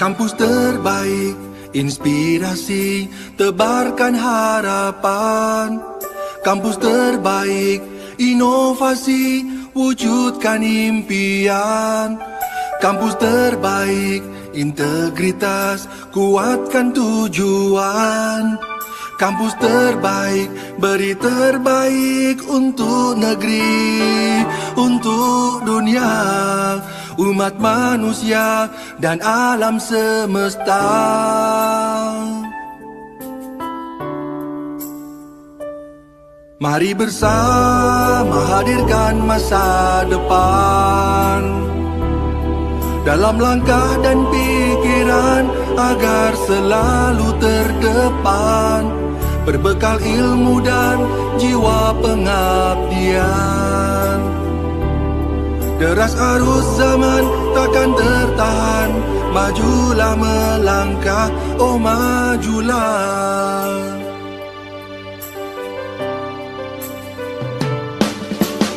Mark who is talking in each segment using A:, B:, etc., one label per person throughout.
A: Kampus terbaik, inspirasi, tebarkan harapan. Kampus terbaik, inovasi, wujudkan impian. Kampus terbaik, integritas, kuatkan tujuan. Kampus terbaik, beri terbaik untuk negeri, untuk dunia, umat manusia dan alam semesta. Mari bersama hadirkan masa depan dalam langkah dan pikiran agar selalu terdepan, berbekal ilmu dan jiwa pengabdian. Deras arus zaman takkan tertahan, majulah melangkah, oh majulah.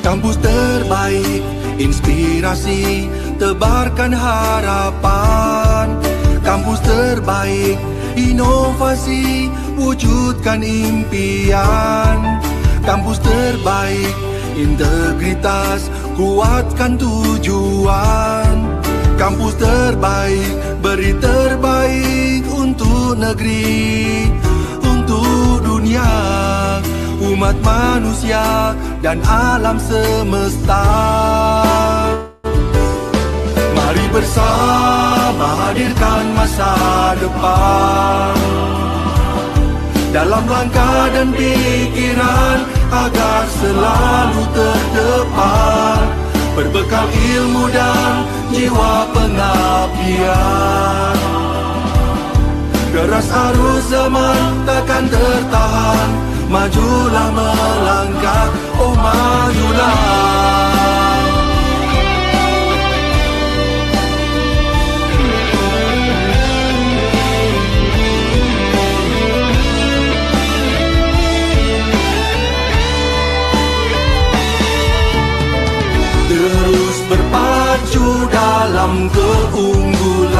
A: Kampus terbaik, inspirasi, tebarkan harapan. Kampus terbaik, inovasi, wujudkan impian. Kampus terbaik, integritas, kuatkan tujuan. Kampus terbaik, beri terbaik untuk negeri, untuk dunia, umat manusia dan alam semesta. Mari bersama hadirkan masa depan dalam langkah dan pikiran agar selalu terdepan, berbekal ilmu dan jiwa pengabdian. Deras arus zaman takkan tertahan, majulah melangkah, oh majulah. Terus berpacu dalam keunggulan,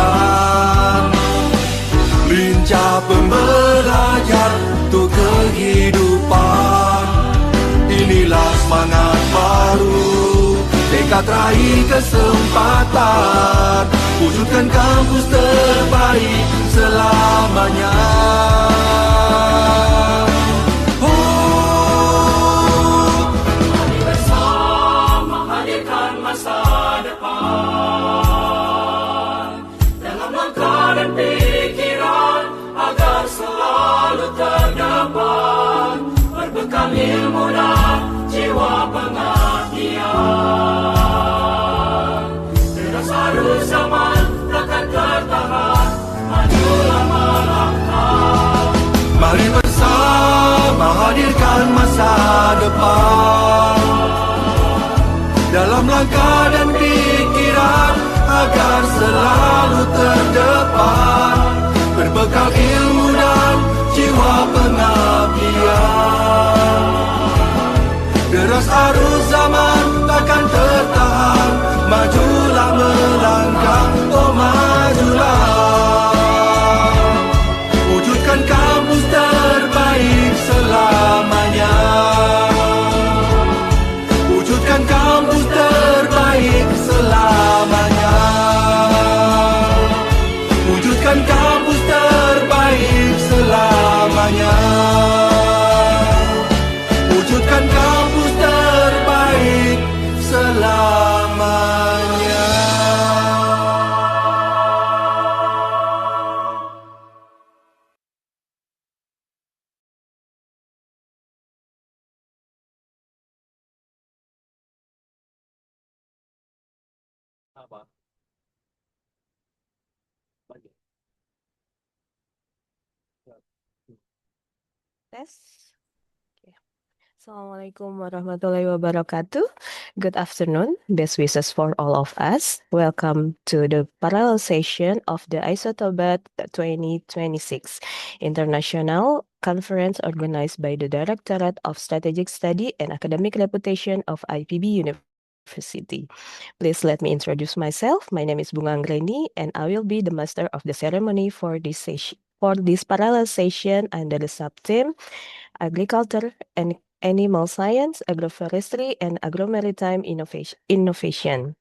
A: lincah pembelajar untuk kehidupan. Inilah semangat baru, tekad raih kesempatan, wujudkan kampus terbaik selamanya.
B: Mari bersama hadirkan masa depan dalam langkah dan pikiran agar selalu terdepan, berbekal ilmu dan jiwa pengabdian. Deras arus zaman takkan tertahan, majulah melangkah.
A: Mari bersama hadirkan masa depan dalam langkah dan pikiran agar selalu terdepan, berbekal ilmu dan jiwa pengabdian. Deras arus zaman takkan tertahan, majulah melangkah, oh majulah. Wujudkan kampus terbaik selamanya. Wujudkan kampus terbaik selamanya. Wujudkan kampus terbaik selamanya. Wujudkan kampus terbaik selamanya.
C: Apa? Bagi.
D: Tes. Okay. Assalamualaikum warahmatullahi wabarakatuh. Good afternoon. Best wishes for all of us. Welcome to the parallel session of the Isotobat 2026 International Conference organized by the Directorate of Strategic Study and Academic Reputation of IPB University. University. Please let me introduce myself. My name is Bunga Anggreni, and I will be the master of the ceremony for this session. For this parallel session under the sub-theme Agriculture and Animal Science, Agroforestry, and Agromaritime Innovation.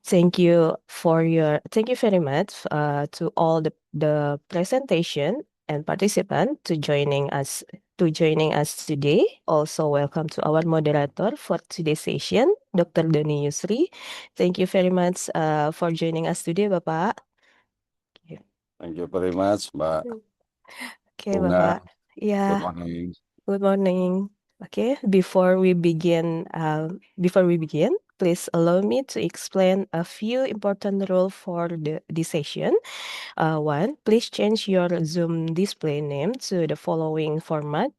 D: Thank you very much to all the presentation and participant to joining us today. Also, welcome to our moderator for today's session, Dr. Doni Yusri. Thank you very much for joining us today, Bapak.
E: Thank you very much, Mbak
D: Okay,
E: Bunga.
D: Bapak. Yeah.
E: Good morning.
D: Good morning. Okay, before we begin, please allow me to explain a few important rules for this session. One, please change your Zoom display name to the following format: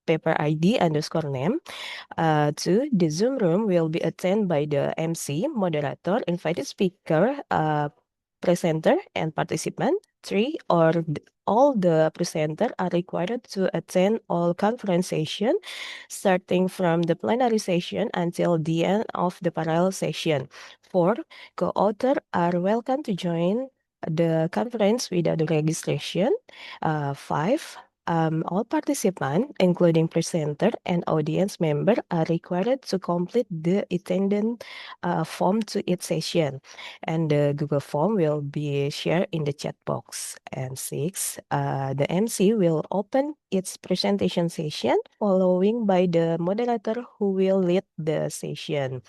D: paper ID underscore name. Two, the Zoom room will be attended by the MC, moderator, invited speaker, presenter, and participant. Three, all the presenter are required to attend all conference session, starting from the plenary session until the end of the parallel session. Four, co-author are welcome to join the conference without registration. Five, all participants, including presenter and audience member, are required to complete the attendance form to each session, and the Google form will be shared in the chat box. And six, the MC will open its presentation session, following by the moderator who will lead the session.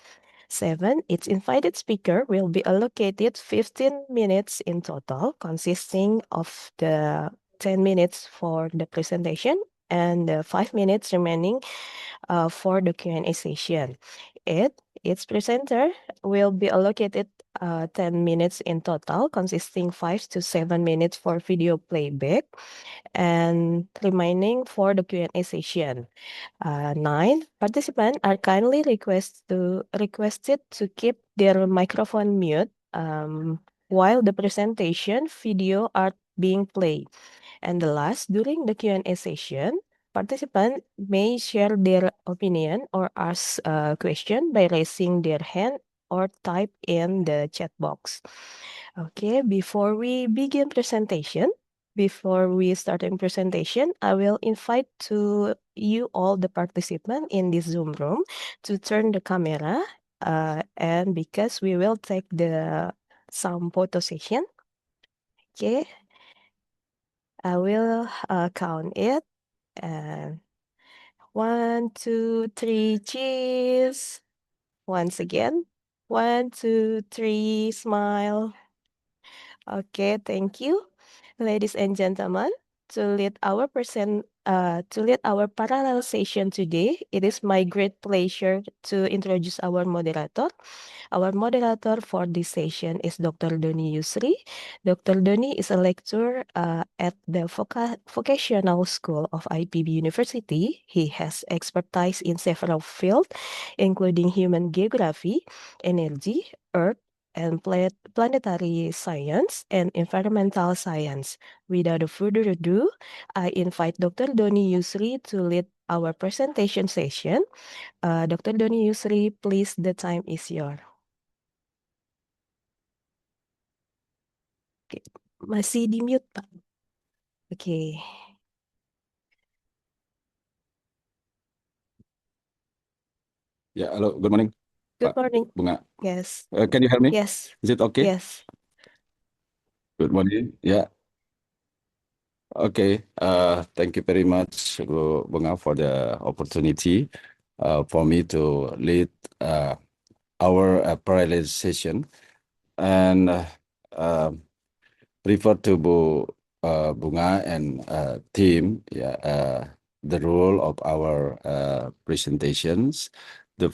D: Seven, its invited speaker will be allocated 15 minutes in total, consisting of the 10 minutes for the presentation and the 5 minutes remaining for the Q&A session. Its presenter will be allocated 10 minutes in total, consisting 5 to 7 minutes for video playback and remaining for the Q&A session. Nine, participants are kindly requested to keep their microphone mute while the presentation video are being played. And the last, during the Q&A session, participants may share their opinion or ask a question by raising their hand or type in the chat box. Okay, before we start in presentation, I will invite to you all the participants in this Zoom room to turn the camera, and because we will take some photo session. Okay, I will count it, and 1, 2, 3, cheese. Once again, 1, 2, 3, smile. Okay, thank you, ladies and gentlemen. To lead our parallel session today, it is my great pleasure to introduce our moderator. Our moderator for this session is Dr. Doni Yusri. Dr. Doni is a lecturer at the Vocational School of IPB University. He has expertise in several fields, including human geography, energy, earth, and planetary science and environmental science. Without further ado, I invite Dr. Doni Yusri to lead our presentation session. Dr. Doni Yusri, please, the time is yours. Oke, masih di mute, Pak. Oke.
E: Yeah, hello, good morning,
D: Good
E: Pak
D: morning.
E: Bunga.
D: Yes.
E: Can you hear me?
D: Yes.
E: Is it okay?
D: Yes.
E: Good morning. Yeah. Okay. Thank you very much, Bu Bunga, for the opportunity for me to lead our parallel session and refer to Bunga and team. Yeah. The role of our presentations. The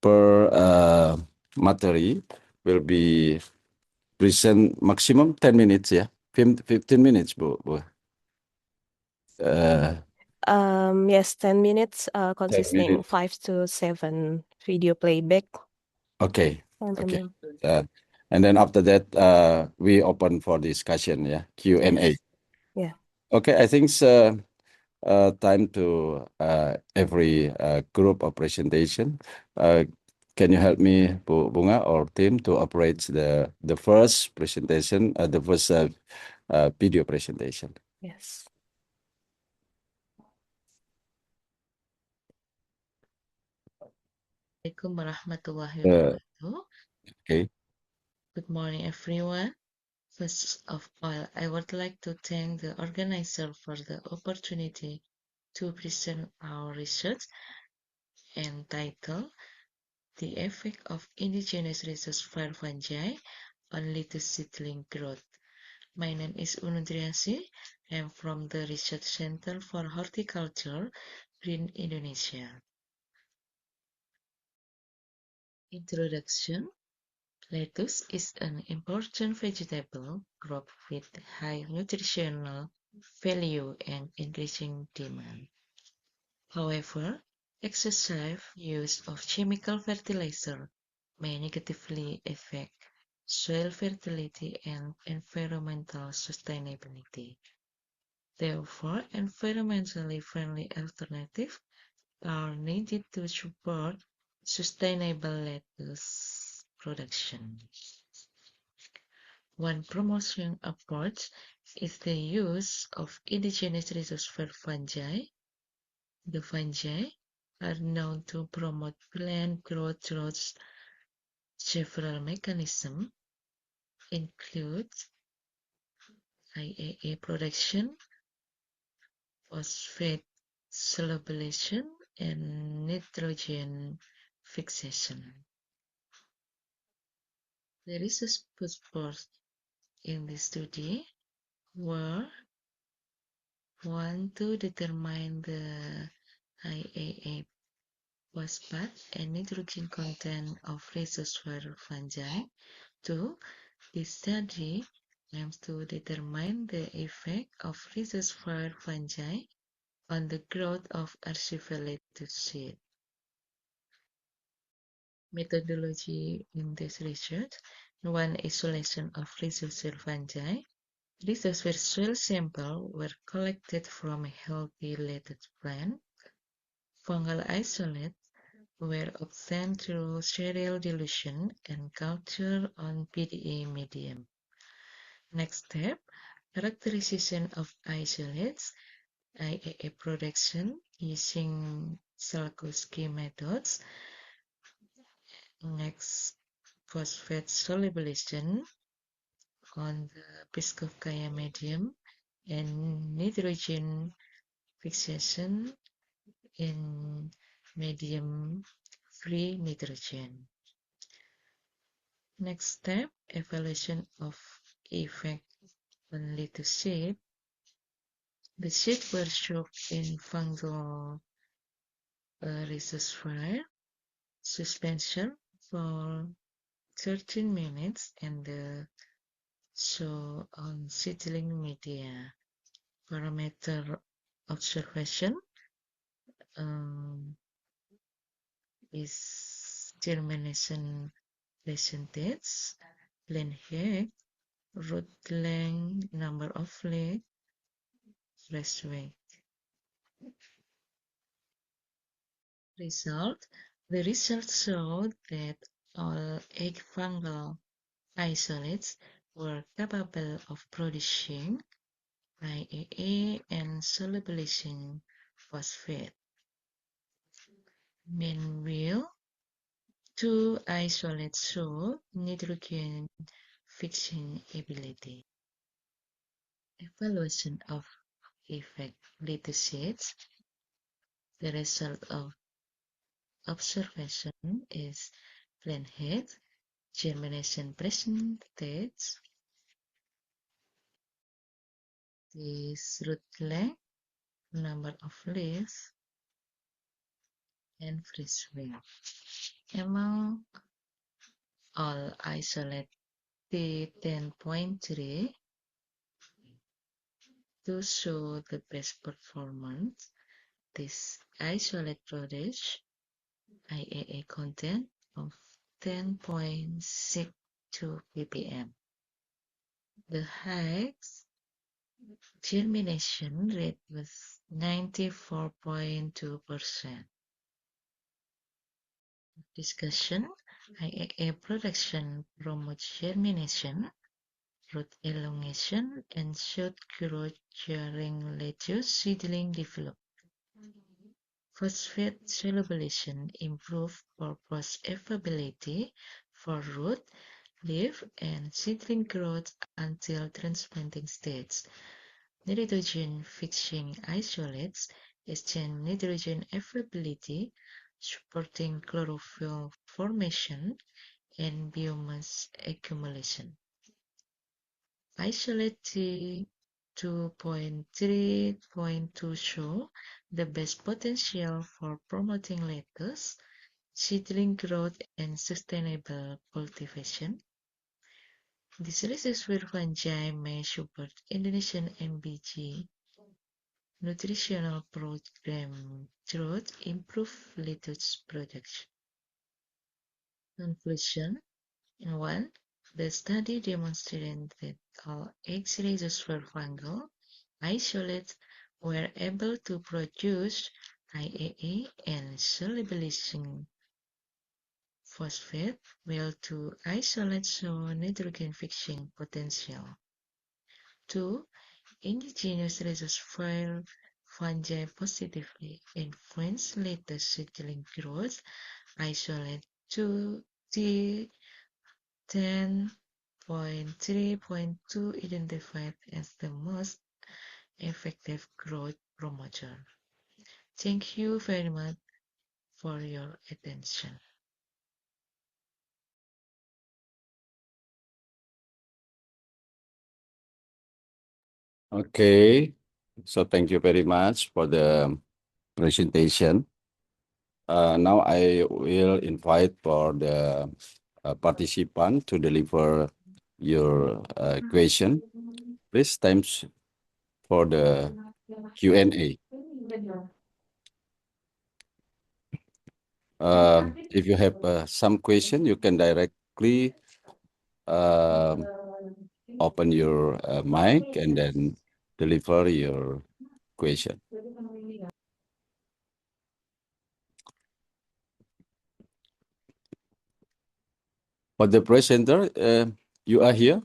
E: per material will be present maximum 10 minutes, yeah? 15 minutes, Bu.
D: Yes, 10 minutes,
E: 10
D: consisting
E: minutes.
D: 5 to 7 video playback.
E: Okay.
D: And
E: Okay.
D: then-
E: And then after that, we open for discussion, yeah? Q&A.
D: Yes. Yeah.
E: Okay, I think time to every group of presentation. Can you help me, Bu Bunga or team, to operate the first presentation, the first video presentation?
D: Yes.
F: Assalamualaikum warahmatullahi
E: Uh,
F: wabarakatuh.
E: okay.
F: Good morning, everyone. First of all, I would like to thank the organizer for the opportunity to present our research entitled The Effect of Indigenous Resource Fire Fungi on Lettuce Seedling Growth. My name is Unundriasi. I am from the Research Center for Horticulture, Green Indonesia. Introduction. Lettuce is an important vegetable crop with high nutritional value and increasing demand. However, excessive use of chemical fertilizer may negatively affect soil fertility and environmental sustainability. Therefore, environmentally friendly alternatives are needed to support sustainable lettuce production. One promotion approach is the use of indigenous resource fungi. The fungi are known to promote plant growth through several mechanisms, include IAA production, phosphate solubilization, and nitrogen fixation. The research put forth in this study were one to determine the IAA phosphate and nitrogen content of rhizosphere fungi. 2. This study aims to determine the effect of rhizosphere fungi on the growth of archipelago seed. Methodology in this research: one, isolation of rhizosphere fungi. Rhizosphere soil samples were collected from a healthy lettuce plant. Fungal isolates were obtained through serial dilution and culture on PDA medium. Next step, characterization of isolates, IAA production using Salkowski methods. Next, phosphate solubilization on the Piskovskaya medium and nitrogen fixation in medium free nitrogen. Next step, evaluation of effect on lettuce seed. The seeds were soaked in fungal rhizosphere suspension for 13 minutes and so on seedling media. Parameter observation is germination percentage, plant height, root length, number of leaves, fresh weight. Result: the results showed that all 8 fungal isolates were capable of producing IAA and solubilizing phosphate. Meanwhile, 2 isolates show nitrogen fixing ability. Evaluation of effect lettuce seeds. The result of observation is plant height, germination percentage, this root length, number of leaves, and fresh weight. Among all isolate T10.3 to show the best performance, this isolate produce IAA content of 10.62 ppm. The height Germination rate was 94.2%. Discussion: IAA production promotes germination, root elongation, and shoot growth during lettuce seedling development. Phosphate solubilization improves purpose availability for root, leaf, and seedling growth until transplanting stage. Nitrogen fixing isolates exchange nitrogen availability, supporting chlorophyll formation and biomass accumulation. Isolate T2.3.2 show the best potential for promoting lettuce, seedling growth, and sustainable cultivation. This research with fungi may support Indonesian MBG nutritional program through improve lettuce production. Conclusion: 1. The study demonstrated that all eggs raised for fungal isolates were able to produce IAA and solubilizing phosphate, while two isolates show nitrogen fixing potential. 2. Indigenous rhizosphere fungi positively influence lettuce seedling growth. Isolate 2T10.3.2 identified as the most effective growth promoter. Thank you very much for your attention.
E: Okay, so thank you very much for the presentation. Now I will invite for the participant to deliver your question. Please, times for the Q&A. If you have some question, you can directly open your mic and then deliver your question. For the presenter, you are here?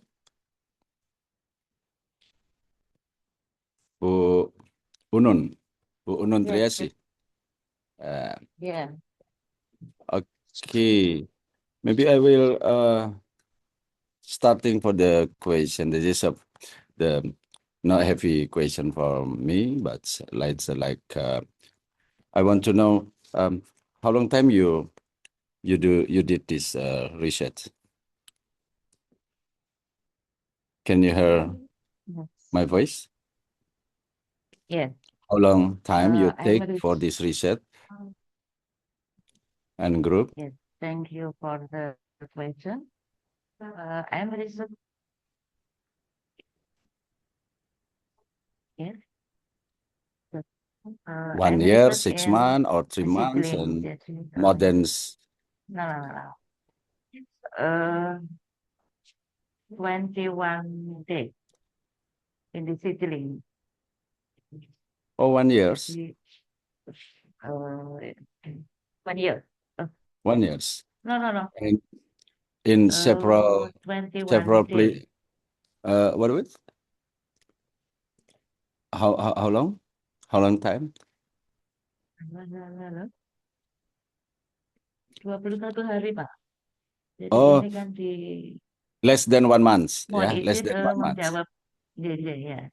E: Bu Unun, Bu Unun Triasi.
F: Yeah.
E: Okay, maybe I will starting for the question. This is the not heavy question for me, but like I want to know how long time you did this research. Can you hear my voice?
F: Yes.
E: How long time you
F: I'm
E: take for this research and group?
F: Yes, thank you for the question. I'm research. Yes.
E: 1
F: I'm
E: year,
F: research
E: 6
F: in
E: months, or 3 months,
F: seedling.
E: and more than
F: No. 21 days in the seedling.
E: 1 year.
F: 1 year.
E: 1 years.
F: No.
E: And in several
F: 21 days.
E: what was it? How long? How long time?
F: 21 hari, Pak. Jadi
E: Oh,
F: ini kan di
E: less than 1 month.
F: mohon
E: Yeah, less
F: izin
E: than 1 month.
F: menjawab. Ya.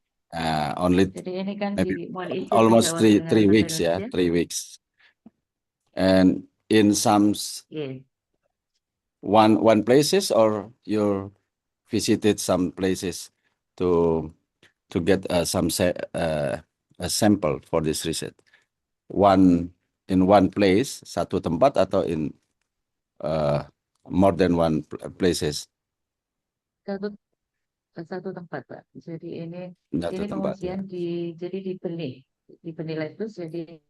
E: Only
F: Jadi ini kan
E: maybe
F: mohon izin
E: almost
F: menjawab dengan
E: 3 weeks. Yeah,
F: menerusnya.
E: 3 weeks. And in some
F: Yes.
E: one places, or you visited some places to get some a sample for this research. In one place, satu tempat, atau in more than one places?
F: Satu tempat, Pak. Jadi ini
E: Satu tempat, ya.
F: pengungsian jadi di benih lettuce, jadi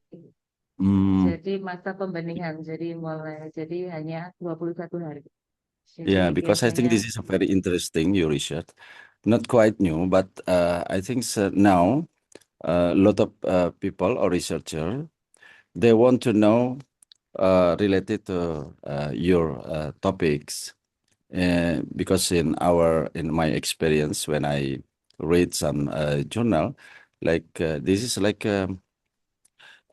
F: masa pembenihan, jadi hanya 21 hari. Jadi
E: Yeah, because I think
F: biasanya
E: this is a very interesting your research. not quite new, but I think now a lot of people or researcher, they want to know related to your topics. Because in my experience, when I read some journal, like this is like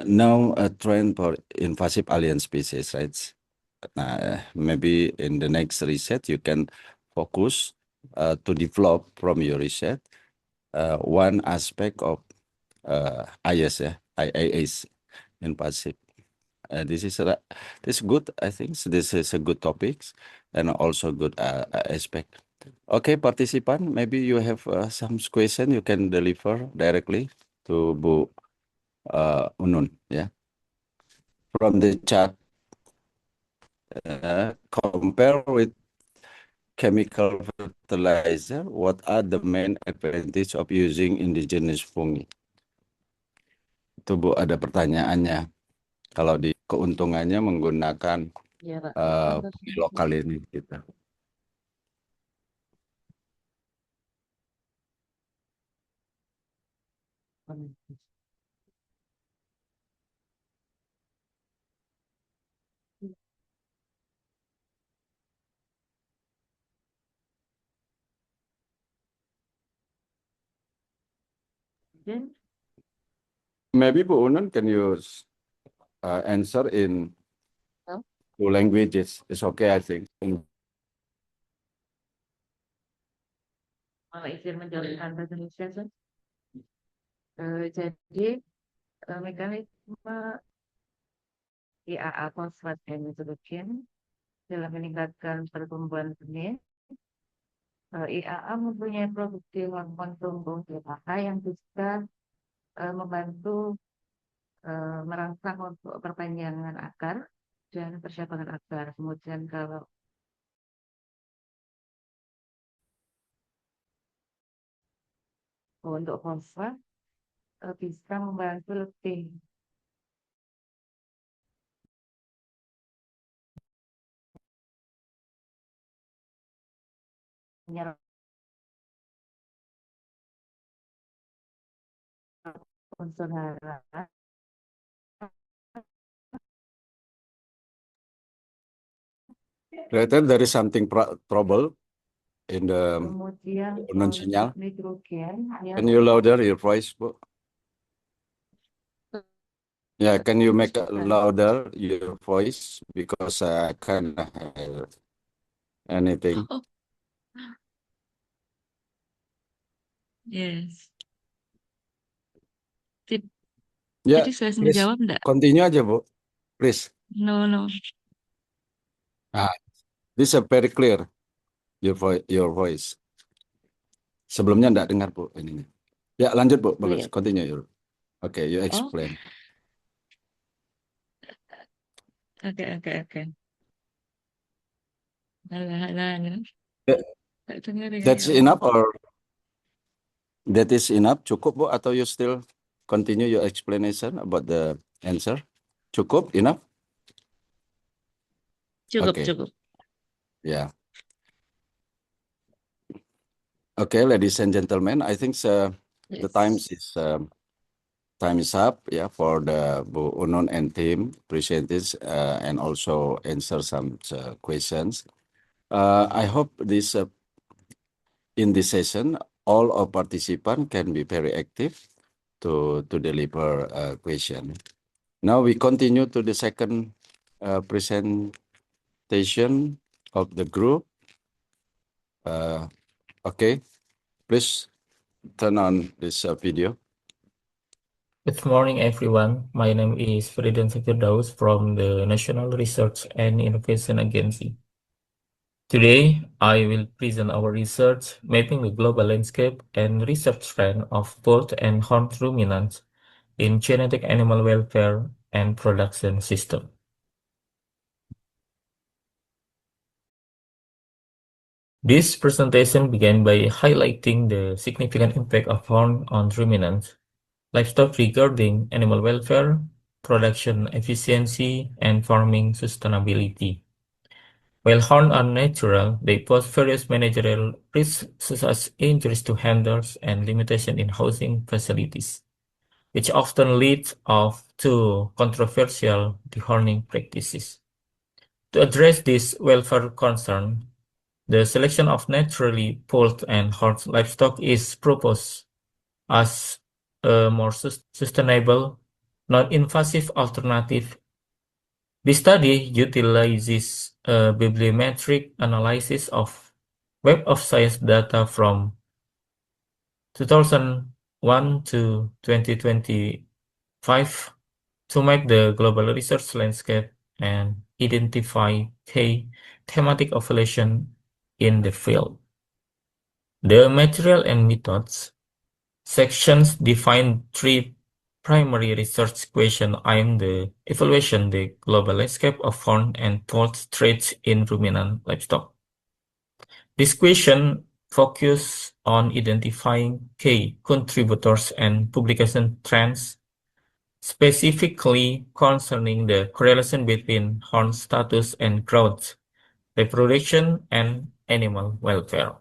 E: now a trend for invasive alien species, right? Maybe in the next research you can focus to develop from your research one aspect of IS, IAS, invasive. This is good. I think this is a good topics and also good aspect. Okay, participant, maybe you have some question you can deliver directly to Bu Unun, yeah, from the chat. Compare with chemical fertilizer, what are the main advantage of using indigenous fungi? Itu Bu ada pertanyaannya. Kalau di keuntungannya menggunakan
F: Ya, Pak.
E: fungi lokal ini gitu.
F: Dan
E: Maybe Bu Unun can you answer in
F: No.
E: two languages? It's okay, I think.
F: kalau izin menjalankan bahasa Indonesia, Sir. Jadi mekanisme IAA fosfat and nitrogen dalam meningkatkan pertumbuhan benih. IAA mempunyai produksi hormon tumbuh DHA yang bisa membantu merangsang untuk perpanjangan akar dan percabangan akar. Kemudian kalau untuk fosfat bisa membantu lebih menyerap unsur hara.
E: Later there is something trouble in the
F: Kemudian
E: Unun sinyal.
F: nitrogen ya.
E: Can you louder your voice, Bu? Yeah, can you make louder your voice because I can't hear anything.
F: Oh. Yes.
E: Yeah,
F: Jadi saya
E: please
F: menjawab enggak?
E: continue aja, Bu. Please.
F: No.
E: This is very clear your voice. Sebelumnya enggak dengar, Bu, ininya. Ya, lanjut, Bu. Bagus.
F: Clear.
E: Continue your. Okay, you explain.
F: Oke. Alah.
E: Yeah.
F: Nggak dengar ya,
E: That's
F: ya.
E: enough or that is enough? Cukup, Bu, atau you still continue your explanation about the answer? Cukup, enough?
F: Cukup.
E: Yeah. Okay, ladies and gentlemen, I think the
F: Yes.
E: time is up, yeah, for the Bu Unun and team present this and also answer some questions. I hope this in this session all of participants can be very active to deliver a question. Now we continue to the second presentation of the group. Okay, please turn on this video.
G: Good morning, everyone. My name is Ferdinand Firdaus from the National Research and Innovation Agency. Today, I will present our research mapping the global landscape and research trend of polled and horned ruminants in genetic animal welfare and production system. This presentation began by highlighting the significant impact of horn on ruminants livestock regarding animal welfare, production efficiency, and farming sustainability. While horns are natural, they pose various managerial risks such as injuries to handlers and limitation in housing facilities, which often leads to controversial dehorning practices. To address this welfare concern, the selection of naturally polled and horned livestock is proposed as a more sustainable, non-invasive alternative. This study utilizes a bibliometric analysis of Web of Science data from 2001 to 2025 to map the global research landscape and identify key thematic ovulation in the field. The material and methods sections define three primary research questions aimed the evaluation the global landscape of horn and polled traits in ruminant livestock. This question focus on identifying key contributors and publication trends, specifically concerning the correlation between horn status and growth, reproduction, and animal welfare.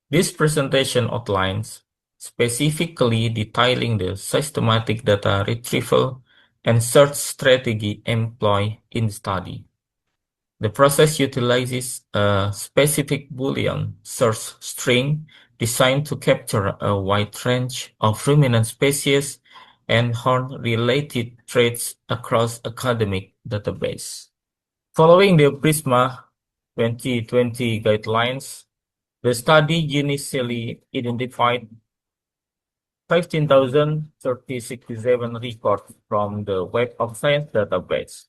G: This presentation outlines specifically detailing the systematic data retrieval and search strategy employed in the study. The process utilizes a specific Boolean search string designed to capture a wide range of ruminant species and horn-related traits across academic database. Following the PRISMA 2020 guidelines, the study initially identified 15,067 records from the Web of Science database.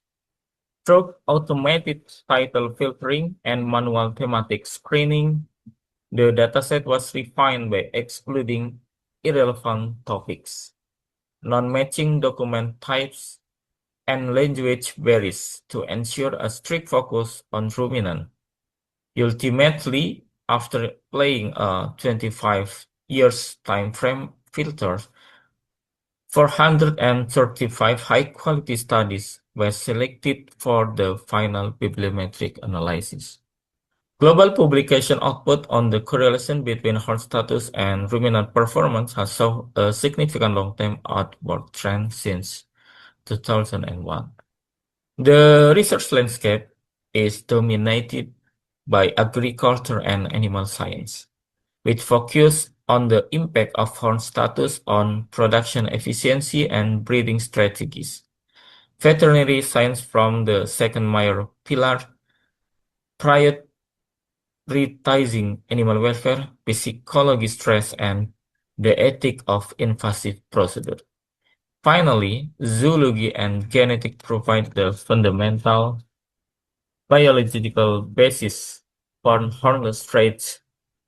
G: Through automated title filtering and manual thematic screening, the dataset was refined by excluding irrelevant topics, non-matching document types, and language barriers to ensure a strict focus on ruminant. Ultimately, after applying a 25 years time frame filter, 435 high-quality studies were selected for the final bibliometric analysis. Global publication output on the correlation between horn status and ruminant performance has shown a significant long-term upward trend since 2001. The research landscape is dominated by agriculture and animal science, with focus on the impact of horn status on production efficiency and breeding strategies. Veterinary science from the second major pillar, prioritizing animal welfare, psychology stress, and the ethic of invasive procedure. Finally, zoology and genetics provide the fundamental biological basis for hornless traits,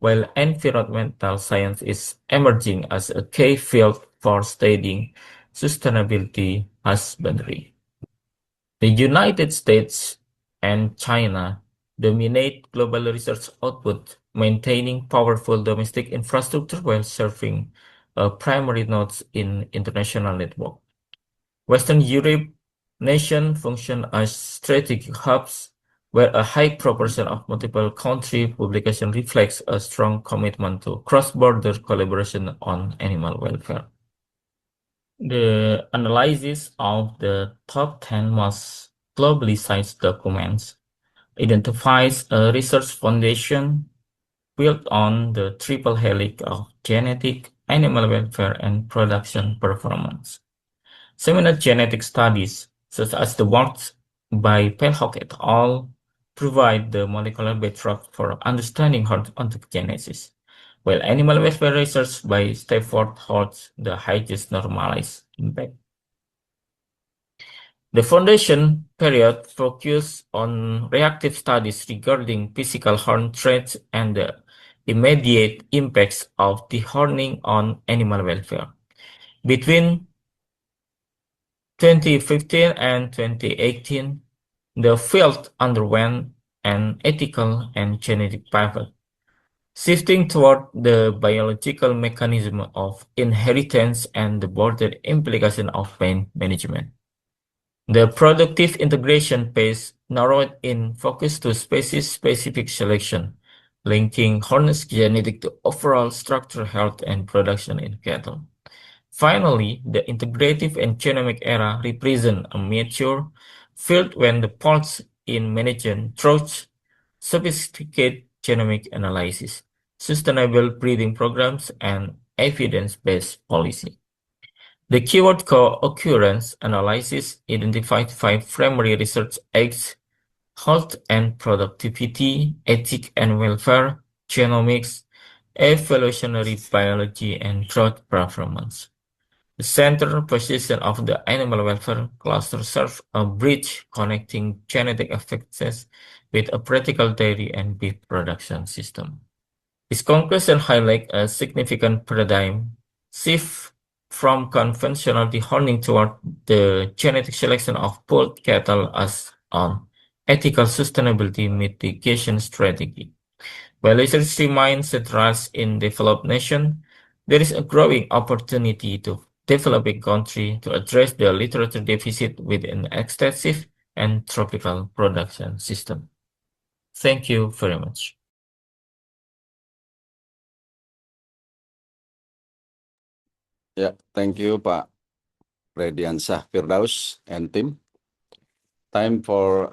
G: while environmental science is emerging as a key field for studying sustainability husbandry. The United States and China dominate global research output, maintaining powerful domestic infrastructure while serving primary nodes in international network. Western Europe nations function as strategic hubs where a high proportion of multiple country publication reflects a strong commitment to cross-border collaboration on animal welfare. The analysis of the top 10 most globally cited documents identifies a research foundation built on the triple helix of genetic, animal welfare, and production performance. Seminal genetic studies, such as the works by Pelhock et al., provide the molecular bedrock for understanding horn ontogenesis, while animal welfare research by Stafford holds the highest normalized impact. The foundation period focused on reactive studies regarding physical horn traits and the immediate impacts of dehorning on animal welfare. Between 2015 and 2018, the field underwent an ethical and genetic pivot, shifting toward the biological mechanism of inheritance and the broader implication of pain management. The productive integration phase narrowed in focus to species-specific selection, linking harness genetic to overall structural health and production in cattle. Finally, the integrative and genomic era represent a mature field when the pulse in management through sophisticated genomic analysis, sustainable breeding programs, and evidence-based policy. The keyword co-occurrence analysis identified 5 primary research aids: health and productivity, ethics and welfare, genomics, evolutionary biology, and growth performance. The central position of the animal welfare cluster serves a bridge connecting genetic effects with a practical dairy and beef production system. This conclusion highlights a significant paradigm shift from conventional dehorning toward the genetic selection of polled cattle as an ethical sustainability mitigation strategy. While research remains central in developed nations, there is a growing opportunity to developing countries to address the literature deficit with an extensive and tropical production system. Thank you very much.
E: Ya, thank you Pak Rediansah Firdaus and team. Time for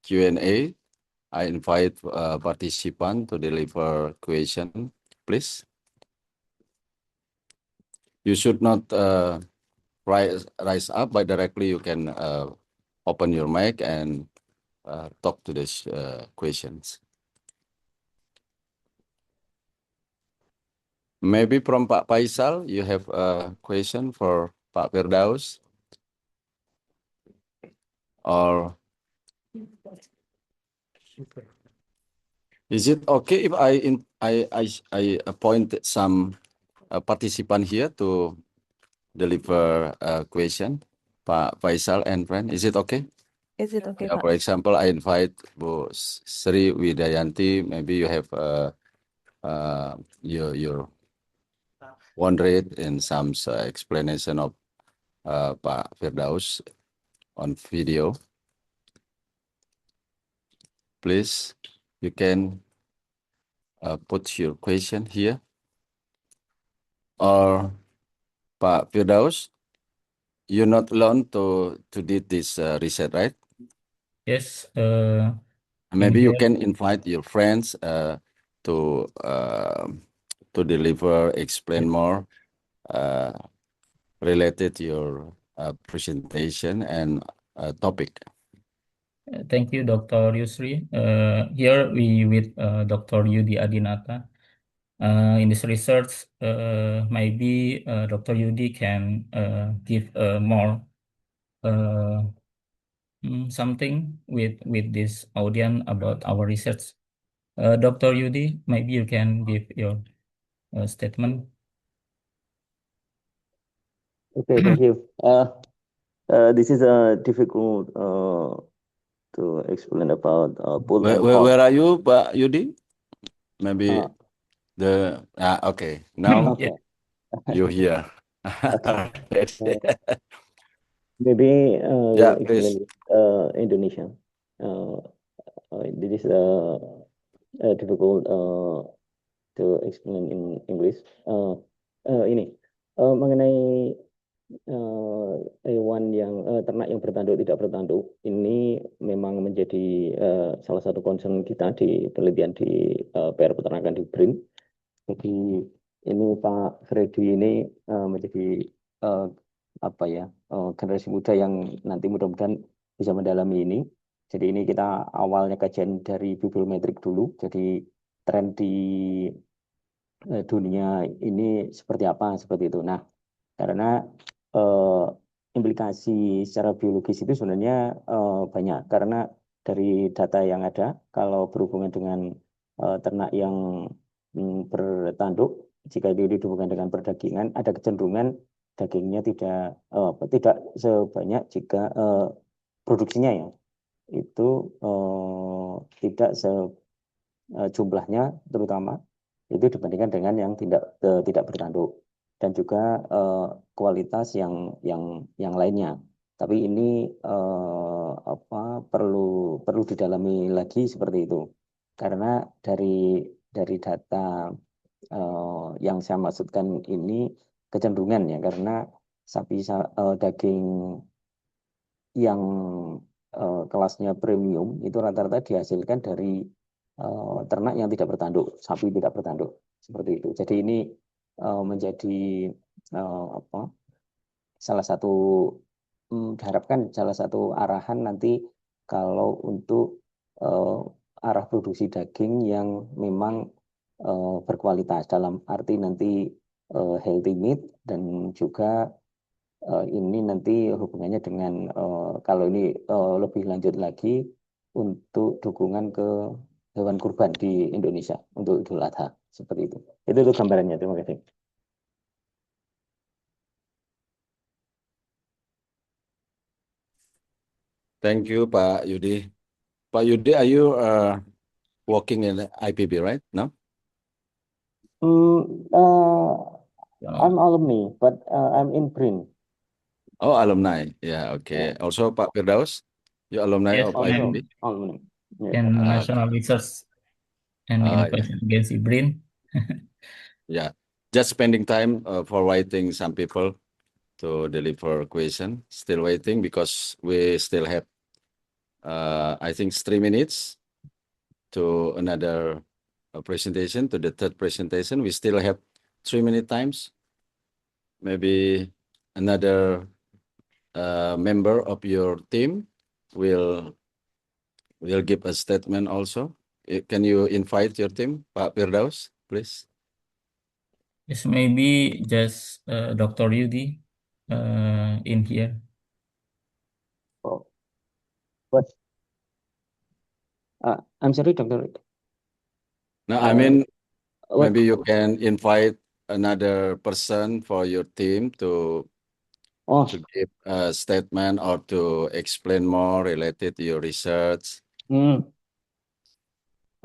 E: Q&A. I invite participant to deliver question, please. You should not rise up, but directly you can open your mic and talk to these questions. Maybe from Pak Faisal, you have a question for Pak Firdaus? Or is it okay if I appoint some participant here to deliver a question, Pak Faisal and friend? Is it okay?
D: Is it okay,
E: Yeah,
D: Pak?
E: for example, I invite Bu Sri Widayanti. Maybe you have your one rate and some explanation of Pak Firdaus on video. Please, you can put your question here. Or Pak Firdaus, you're not alone to do this research, right?
G: Yes.
E: Maybe you
G: here-
E: can invite your friends to deliver, explain more related to your presentation and topic.
G: Thank you, Dr. Yusri. Here we with Dr. Yudi Adinata. In this research, maybe Dr. Yudi can give more something with this audience about our research. Dr. Yudi, maybe you can give your statement.
H: Okay, thank you. This is difficult to explain about bull and hog.
E: Where are you, Pak Yudi? Maybe okay. Now
H: Okay.
E: you're here.
H: Maybe
E: Yeah,
H: we'll
E: please.
H: explain Indonesia. This is difficult to explain in English. Ini mengenai hewan yang ternak yang bertanduk tidak bertanduk ini memang menjadi salah satu concern kita di penelitian di PR Peternakan di BRIN. Jadi ini Pak Freddy ini menjadi generasi muda yang nanti mudah-mudahan bisa mendalami ini. Jadi ini kita awalnya kajian dari bibliometrik dulu. Jadi tren di dunia ini seperti apa, seperti itu. Nah, karena implikasi secara biologis itu sebenarnya banyak. Karena dari data yang ada, kalau berhubungan dengan ternak yang bertanduk, jika itu dihubungkan dengan perdagingan, ada kecenderungan dagingnya tidak sebanyak jika produksinya ya itu tidak jumlahnya terutama itu dibandingkan dengan yang tidak bertanduk, dan juga kualitas yang lainnya. Tapi ini perlu didalami lagi seperti itu. Karena dari data yang saya maksudkan ini kecenderungan ya, karena daging yang kelasnya premium itu rata-rata dihasilkan dari ternak yang tidak bertanduk, sapi tidak bertanduk seperti itu. Jadi ini menjadi salah satu diharapkan salah satu arahan nanti kalau untuk arah produksi daging yang memang berkualitas, dalam arti nanti healthy meat, dan juga ini nanti hubungannya dengan kalau ini lebih lanjut lagi untuk dukungan ke hewan kurban di Indonesia untuk Idul Adha seperti itu. Itu gambarannya. Terima kasih.
E: Thank you, Pak Yudi. Pak Yudi, are you working in the IPB, right? No?
H: I'm alumni, but I'm in BRIN.
E: Oh, alumni. Yeah, okay. Also, Pak Firdaus, you alumni
G: Yes,
E: of
H: Also
E: IPB?
H: alumni. Yeah.
G: and National Research and
E: yeah.
G: Innovation Agency, BRIN.
E: Yeah, just spending time for waiting some people to deliver question. Still waiting because we still have, I think, 3 minutes to another presentation, to the third presentation. We still have 3 minute times. Maybe another member of your team will give a statement also. Can you invite your team, Pak Firdaus, please?
G: Yes, maybe just Dr. Yudi in here.
H: Oh. What? I'm sorry, Dr.
E: No, I mean, maybe you can invite another person for your team to give a statement or to explain more related to your research.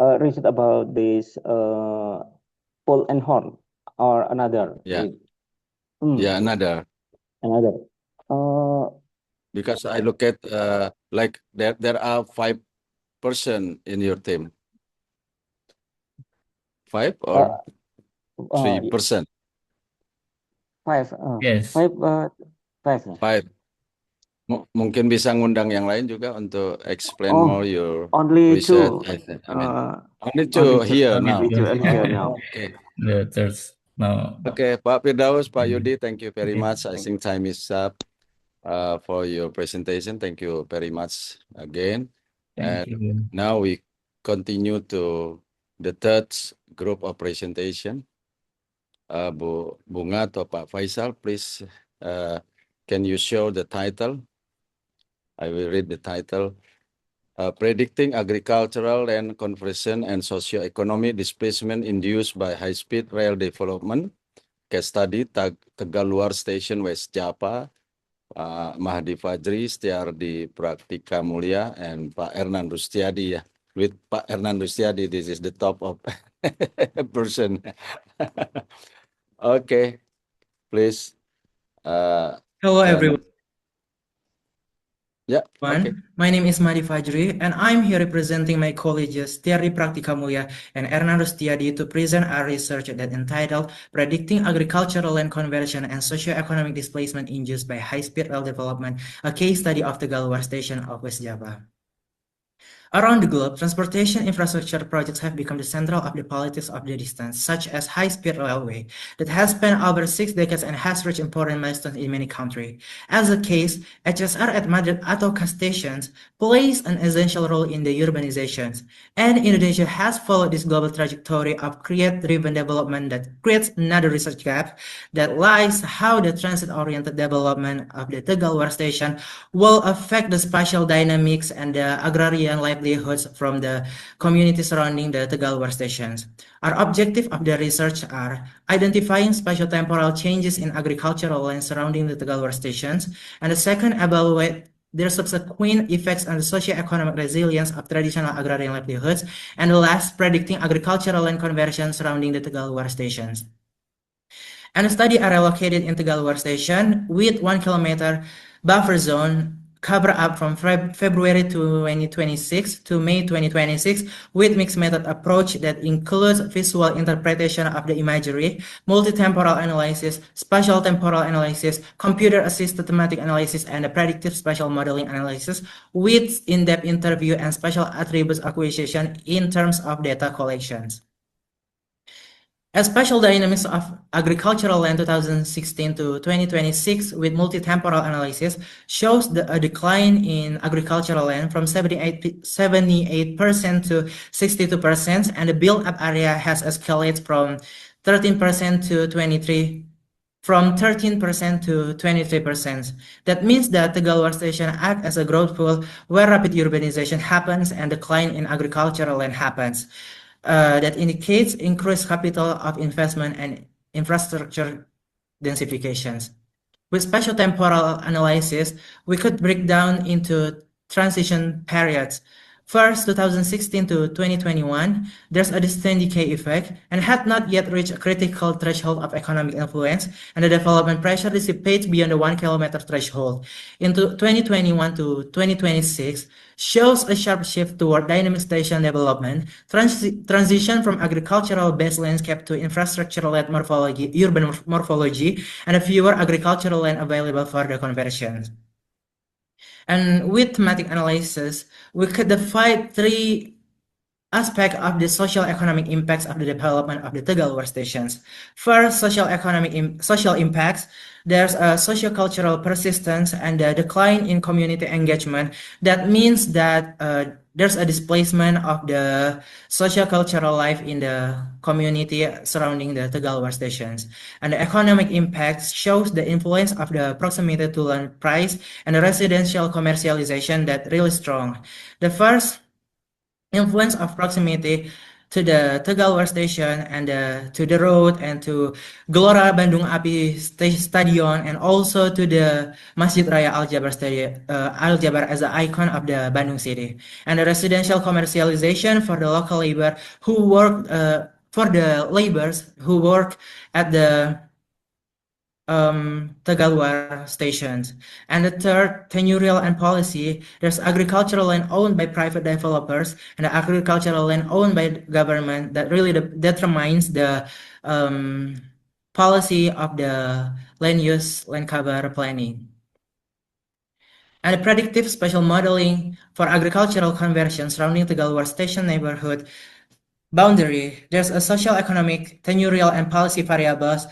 H: Research about this bull and horn or another?
E: Yeah. Yeah, another. Because I look at like there are 5 person in your team. 5 or 3 person?
H: 5.
G: Yes.
H: 5.
E: 5. Mungkin bisa ngundang yang lain juga untuk explain more your
H: Only
E: research.
H: 2.
E: I mean, only 2 here now. Okay.
G: The third now.
E: Okay, Pak Firdaus, Pak Yudi, thank you very much. I think time is up for your presentation. Thank you very much again.
G: Thank you.
E: Now we continue to the third group of presentation. Bu Bunga atau Pak Faisal, please, can you show the title? I will read the title. Predicting Agricultural Land Conversion and Socio-Economic Displacement Induced by High-Speed Rail Development. Case study, Tegal Luar Station, West Java. Pak Mahdi Fajri, Setiardi Praktika Mulia, and Pak Ernan Rustiadi. With Pak Ernan Rustiadi, this is the top of person. Okay, please.
I: Hello, everyone.
E: Yeah, okay.
I: My name is Mahdi Fajri, and I'm here representing my colleagues Setiardi Praktika Mulia and Ernan Rustiadi to present our research that entitled Predicting Agricultural Land Conversion and Socio-Economic Displacement Induced by High-Speed Rail Development, a case study of Tegal Luar Station of West Java. Around the globe, transportation infrastructure projects have become the central of the politics of the distance, such as high-speed railway that has spanned over 6 decades and has reached important milestones in many countries. As a case, HSR at Madrid Atocha stations plays an essential role in the urbanizations, and Indonesia has followed this global trajectory of create-driven development that creates another research gap that lies how the transit-oriented development of the Tegal Luar Station will affect the spatial dynamics and the agrarian livelihoods from the community surrounding the Tegal Luar stations. Our objective of the research are identifying spatio-temporal changes in agricultural land surrounding the Tegal Luar stations, and the second, evaluate their subsequent effects on the socio-economic resilience of traditional agrarian livelihoods, and the last, predicting agricultural land conversion surrounding the Tegal Luar stations. And the study area located in Tegaluar Station with 1 kilometer buffer zone cover up from February 2026 to May 2026 with mixed method approach that includes visual interpretation of the imagery, multi-temporal analysis, spatial temporal analysis, computer-assisted thematic analysis, and a predictive spatial modeling analysis with in-depth interview and spatial attributes acquisition in terms of data collections. A spatial dynamics of agricultural land 2016 to 2026 with multi-temporal analysis shows a decline in agricultural land from 78% to 62%, and the built-up area has escalated from 13% to 23%. That means that the Tegaluar Station acts as a growth pool where rapid urbanization happens and decline in agricultural land happens. That indicates increased capital of investment and infrastructure densifications. With spatial temporal analysis, we could break down into transition periods. First, 2016 to 2021, there's a distinct decay effect and had not yet reached a critical threshold of economic influence, and the development pressure dissipates beyond the 1 kilometer threshold. Into 2021 to 2026 shows a sharp shift toward dynamic station development, transition from agricultural-based landscape to infrastructure-led morphology, urban morphology, and a fewer agricultural land available for the conversion. And with thematic analysis, we could define 3 aspects of the social economic impacts of the development of the Tegaluar stations. First, social impacts. There's a socio-cultural persistence and a decline in community engagement. That means that there's a displacement of the socio-cultural life in the community surrounding the Tegaluar stations. And the economic impact shows the influence of the proximity to land price and the residential commercialization that really strong. The first influence of proximity to the Tegaluar station and to the road and to Gelora Bandung Api Stadion and also to the Masjid Raya Al Jabar as an icon of the Bandung city, and the residential commercialization for the local labor who work at the Tegaluar stations. And the third, tenurial and policy. There's agricultural land owned by private developers and the agricultural land owned by the government that really determines the policy of the land use, land cover planning. And the predictive spatial modeling for agricultural conversion surrounding Tegaluar station neighborhood boundary. There's a social, economic, tenurial, and policy variables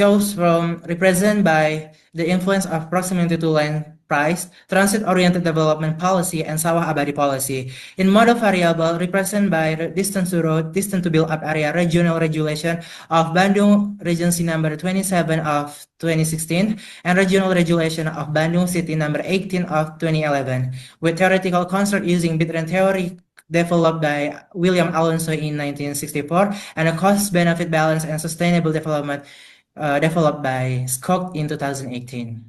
I: represented by the influence of proximity to land price, transit-oriented development policy, and sawah abadi policy. In model variable represented by distance to road, distance to build-up area, regional regulation of Bandung Regency number 27 of 2016, and regional regulation of Bandung City number 18 of 2011, with theoretical construct using Bitrand theory developed by William Alonso in 1964, and a cost-benefit balance and sustainable development developed by Skok in 2018.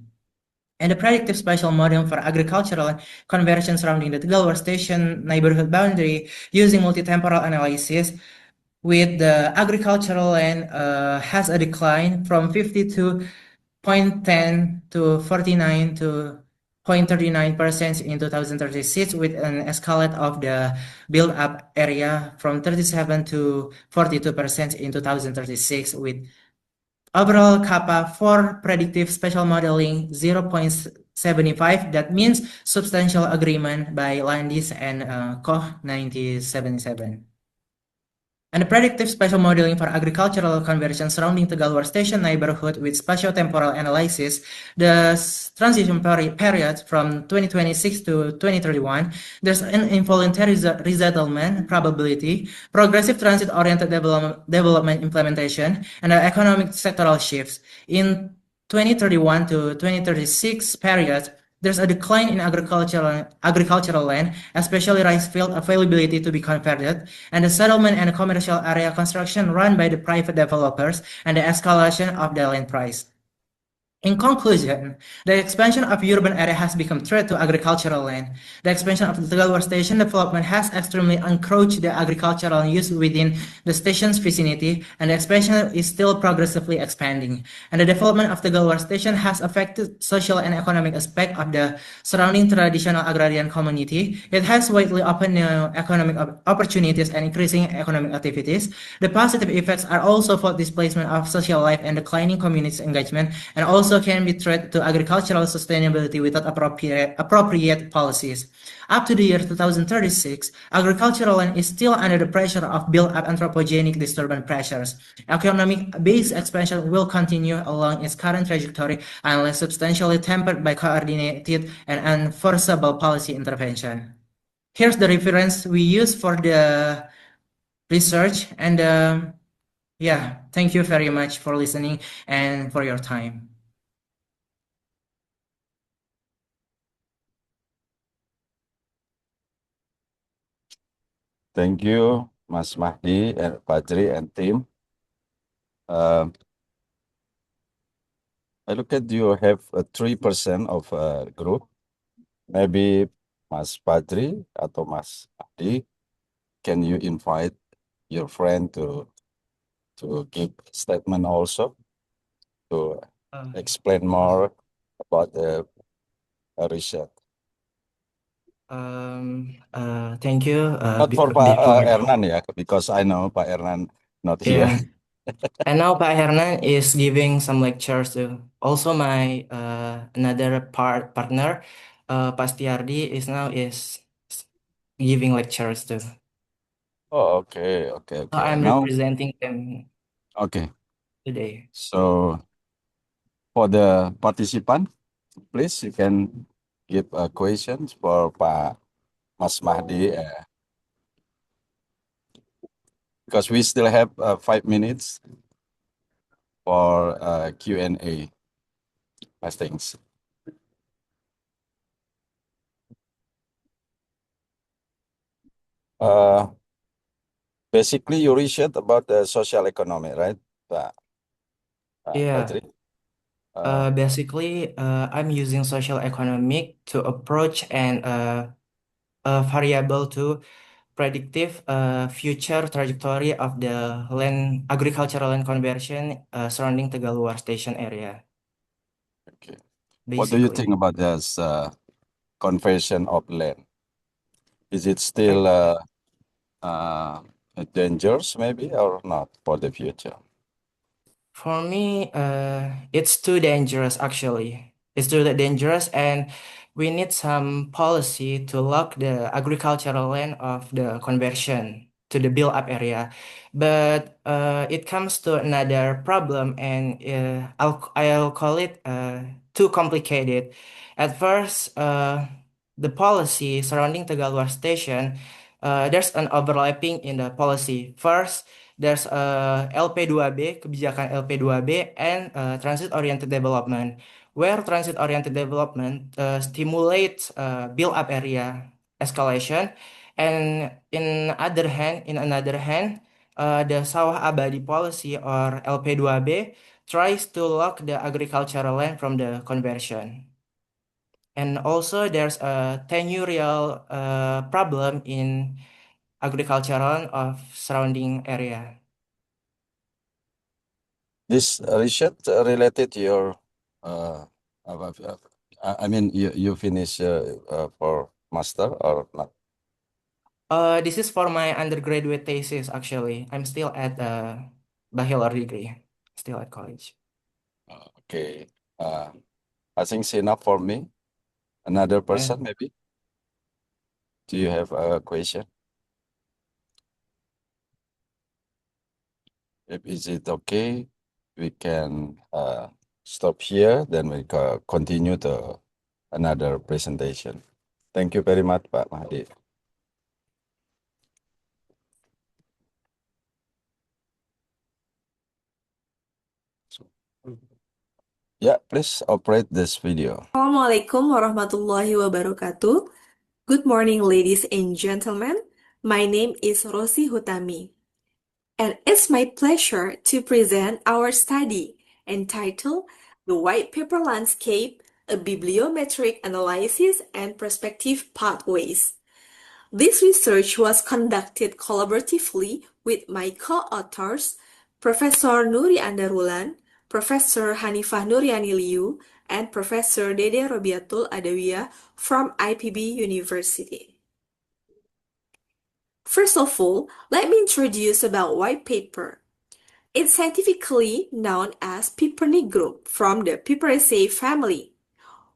I: And the predictive spatial model for agricultural conversion surrounding the Tegaluar station neighborhood boundary using multi-temporal analysis with the agricultural land has a decline from 52.10 to 49 to 0.39% in 2036 with an escalate of the build-up area from 37 to 42% in 2036 with overall kappa for predictive spatial modeling 0.75. That means substantial agreement by Landis and Koch 1977. And the predictive spatial modeling for agricultural conversion surrounding Tegaluar station neighborhood with spatio-temporal analysis, the transition period from 2026 to 2031, there's an involuntary resettlement probability, progressive transit-oriented development implementation, and the economic sectoral shifts. In 2031 to 2036 period, there's a decline in agricultural land, especially rice field availability to be converted, and the settlement and commercial area construction run by the private developers, and the escalation of the land price. In conclusion, the expansion of urban area has become threat to agricultural land. The expansion of the Tegal Station development has extremely encroached the agricultural use within the station's vicinity, and the expansion is still progressively expanding. And the development of the Tegal Station has affected social and economic aspect of the surrounding traditional agrarian community. It has widely opened new economic opportunities and increasing economic activities. The positive effects are also for displacement of social life and declining community engagement, and also can be threat to agricultural sustainability without appropriate policies. Up to the year 2036, agricultural land is still under the pressure of built-up anthropogenic disturbance pressures. Economic-based expansion will continue along its current trajectory unless substantially tempered by coordinated and enforceable policy intervention. Here's the reference we use for the research, and yeah, thank you very much for listening and for your time.
E: Thank you, Mas Mahdi and Fajri and team. I look at you have 3% of group. Maybe Mas Fajri atau Mas Mahdi, can you invite your friend to give statement also to explain more about the research?
I: Thank you.
E: Not for Pak Hernan, yeah, because I know Pak Hernan not here.
I: Yeah. And now Pak Hernan is giving some lectures too. Also, my another partner, Pak Stiardi, is giving lectures too.
E: Oh, okay.
I: So I'm
E: Now,
I: representing them
E: okay.
I: today.
E: So for the participant, please you can give questions for Pak Mas Mahdi, because we still have 5 minutes for Q&A. Thanks. Basically, you research about the social economy, right, Pak?
I: Yeah.
E: Fajri?
I: Basically, I'm using social economic to approach and a variable to predictive future trajectory of the agricultural land conversion surrounding Tegaluar station area.
E: Okay. What do you think
I: Basically.
E: about this conversion of land? Is it still dangerous, maybe, or not for the future?
I: For me, it's too dangerous actually. It's too dangerous, and we need some policy to lock the agricultural land of the conversion to the build-up area. But it comes to another problem, and I'll call it too complicated. At first, the policy surrounding Tegaluar Station, there's an overlapping in the policy. First, there's LP2B, kebijakan LP2B, and transit-oriented development, where transit-oriented development stimulates build-up area escalation, and in another hand, the Sawah Abadi policy or LP2B tries to lock the agricultural land from the conversion. And also there's a tenurial problem in agricultural of surrounding area.
E: This research related to your, I mean, you finish for master or not?
I: This is for my undergraduate thesis actually. I'm still at bachelor degree, still at college.
E: Okay. I think it's enough for me. Another person, maybe? Do you have a question? If is it okay, we can stop here, then we continue to another presentation. Thank you very much, Pak Mahdi. Yeah, please operate this video.
J: Assalamualaikum warahmatullahi wabarakatuh. Good morning, ladies and gentlemen. My name is Rosi Hutami, and it's my pleasure to present our study entitled The White Paper Landscape, a Bibliometric Analysis and Perspective Pathways. This research was conducted collaboratively with my co-authors, Professor Nuri Andarulan, Professor Hanifah Nuriani Liu, and Professor Dede Robiatul Adawiyah from IPB University. First of all, let me introduce about white paper. It's scientifically known as Paper Nigrum from the Piperaceae family.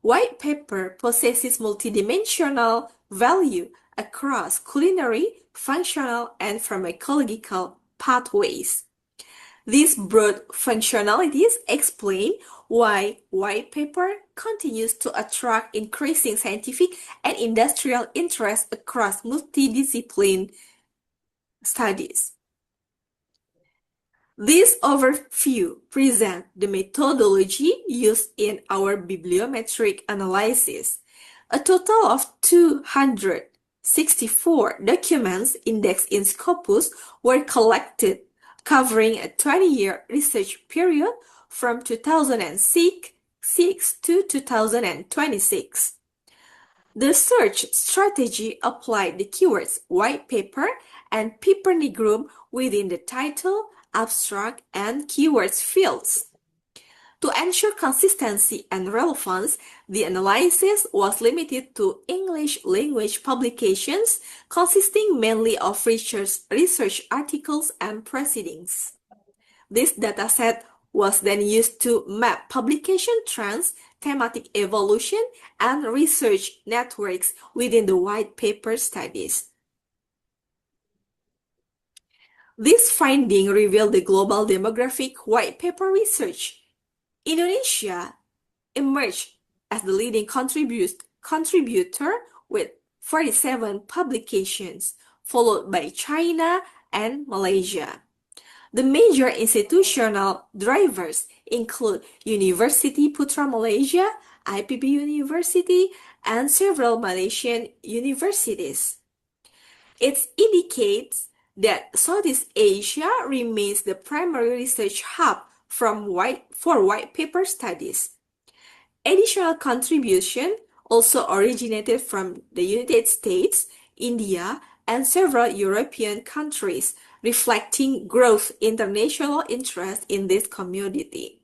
J: White paper possesses multidimensional value across culinary, functional, and pharmacological pathways. These broad functionalities explain why white paper continues to attract increasing scientific and industrial interest across multidiscipline studies. This overview presents the methodology used in our bibliometric analysis. A total of 264 documents indexed in Scopus were collected, covering a 20-year research period from 2006 to 2026. The search strategy applied the keywords white paper and Paper Nigrum within the title, abstract, and keywords fields. To ensure consistency and relevance, the analysis was limited to English language publications, consisting mainly of research articles and proceedings. This dataset was then used to map publication trends, thematic evolution, and research networks within the white paper studies. This finding revealed the global demographic white paper research. Indonesia emerged as the leading contributor with 47 publications, followed by China and Malaysia. The major institutional drivers include University Putra Malaysia, IPB University, and several Malaysian universities. It indicates that Southeast Asia remains the primary research hub for white paper studies. Additional contribution also originated from the United States, India, and several European countries, reflecting growth international interest in this commodity.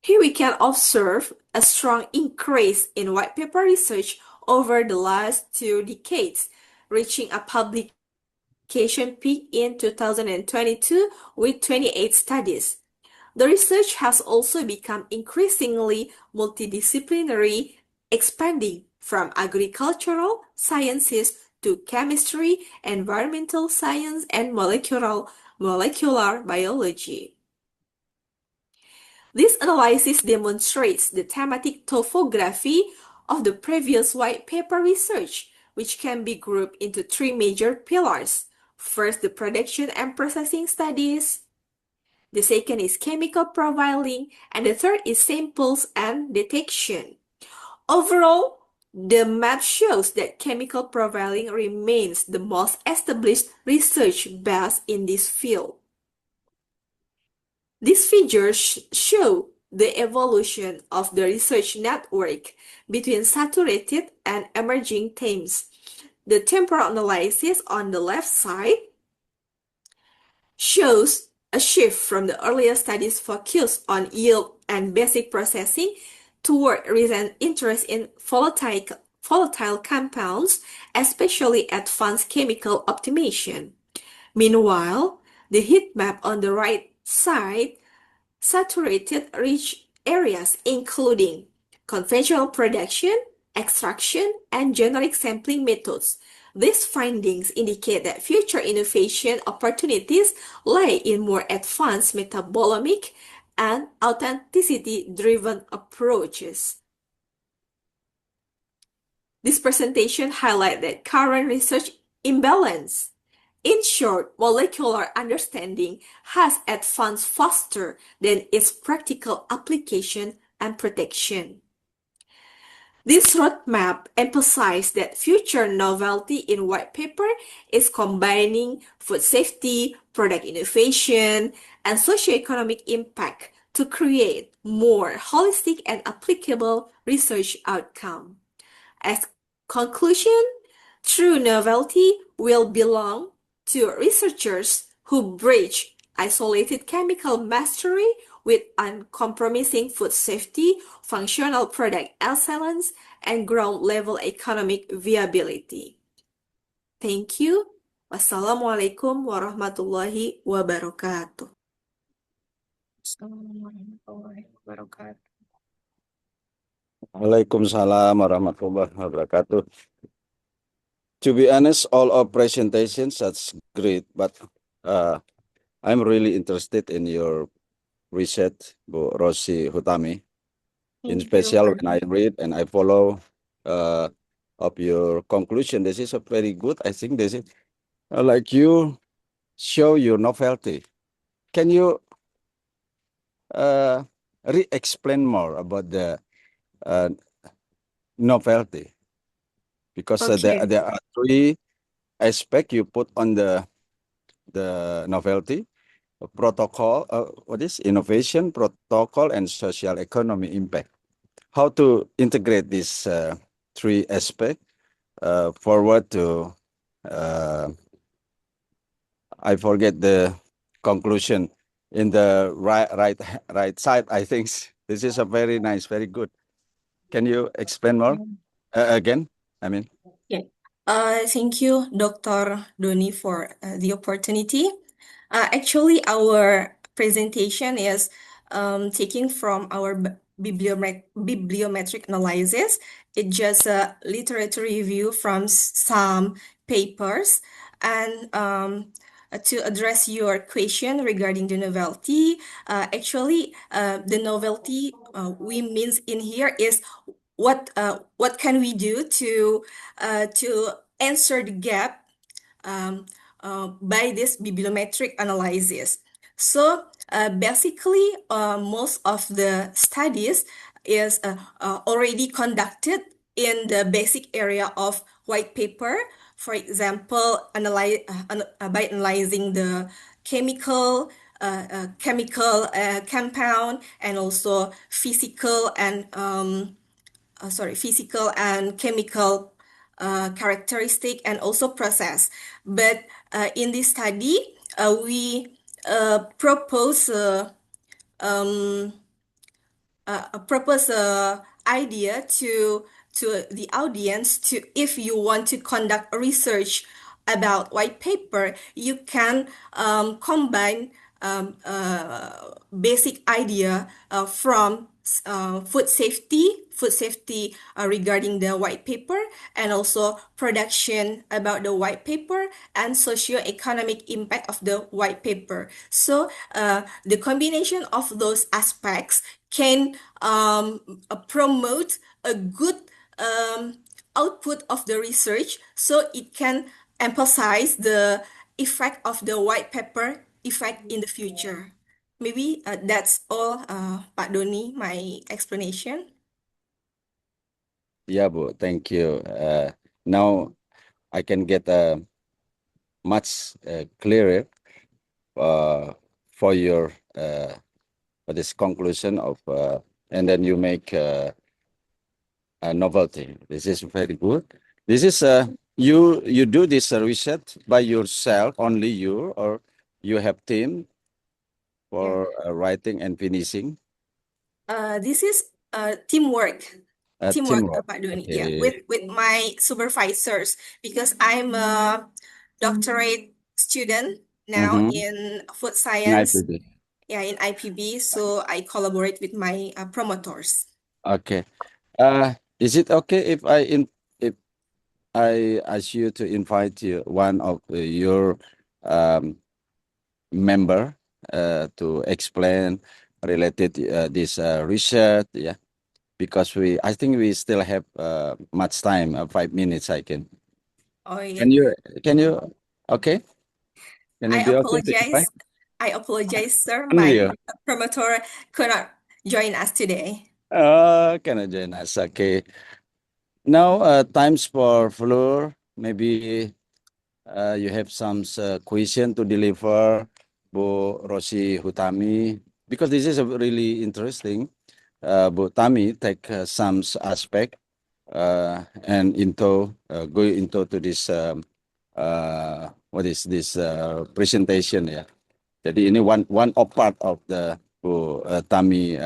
J: Here we can observe a strong increase in white paper research over the last 2 decades, reaching a publication peak in 2022 with 28 studies. The research has also become increasingly multidisciplinary, expanding from agricultural sciences to chemistry, environmental science, and molecular biology. This analysis demonstrates the thematic topography of the previous white paper research, which can be grouped into 3 major pillars. First, the production and processing studies. The second is chemical profiling, and the third is samples and detection. Overall, the map shows that chemical profiling remains the most established research base in this field. These figures show the evolution of the research network between saturated and emerging themes. The temporal analysis on the left side shows a shift from the earlier studies focused on yield and basic processing toward recent interest in volatile compounds, especially advanced chemical optimization. Meanwhile, the heat map on the right side saturated rich areas including conventional production, extraction, and generic sampling methods. These findings indicate that future innovation opportunities lie in more advanced metabolomic and authenticity-driven approaches. This presentation highlights that current research imbalance. In short, molecular understanding has advanced faster than its practical application and protection. This roadmap emphasizes that future novelty in white paper is combining food safety, product innovation, and socioeconomic impact to create more holistic and applicable research outcome. As conclusion, true novelty will belong to researchers who bridge isolated chemical mastery with uncompromising food safety, functional product excellence, and ground-level economic viability. Thank you. Wassalamualaikum warahmatullahi wabarakatuh.
E: Waalaikumsalam warahmatullahi wabarakatuh. To be honest, all our presentations that's great, but I'm really interested in your research, Bu Rosi Hutami. In
J: Thank you,
E: special
J: Pak
E: when I read and I follow of your conclusion, this is a very good. I think this is like you show your novelty. Can you re-explain more about the novelty? Because
J: Okay.
E: there are three aspects you put on the novelty, protocol, what is innovation, protocol, and social economy impact. How to integrate these three aspects forward to I forget the conclusion in the right side. I think this is a very nice, very good. Can you explain more again? I mean,
J: Yeah. Thank you, Dr. Doni, for the opportunity. Actually, our presentation is taking from our bibliometric analysis. It's just a literature review from some papers. And to address your question regarding the novelty, actually, the novelty we means in here is what can we do to answer the gap by this bibliometric analysis. So basically, most of the studies is already conducted in the basic area of white paper. For example, by analyzing the chemical compound and also physical and chemical characteristic and also process. But in this study, we propose idea to the audience to, if you want to conduct a research about white paper, you can combine basic idea from food safety regarding the white paper, and also production about the white paper and socio-economic impact of the white paper. So the combination of those aspects can promote a good output of the research, so it can emphasize the effect of the white paper effect in the future. Maybe that's all, Pak Doni, my explanation.
E: yeah, Bu, thank you. Now I can get much clearer for your for this conclusion of and then you make a novelty. This is very good. This is you do this research by yourself, only you, or you have team for writing and finishing?
J: This is teamwork.
E: Teamwork.
J: Pak Doni.
E: Okay.
J: Yeah, with my supervisors, because I'm a doctorate student now in food science.
E: IPB.
J: Yeah, in IPB. So I collaborate with my promoters.
E: Okay. Is it okay if if I ask you to invite one of your member to explain related this research? Yeah, because I think we still have much time. 5 minutes, I can.
J: Oh yeah.
E: Can you? Okay. Can
J: I
E: you be okay to
J: apologize.
E: invite?
J: I apologize, sir.
E: Can
J: My
E: you?
J: promoter could not join us today.
E: Can I join us? Okay. Now, times for Fleur. Maybe you have some question to deliver, Bu Rosi Hutami, because this is a really interesting. Bu Tami take some aspect and go into to this what is this presentation ya. Jadi ini one of part of the Bu Tami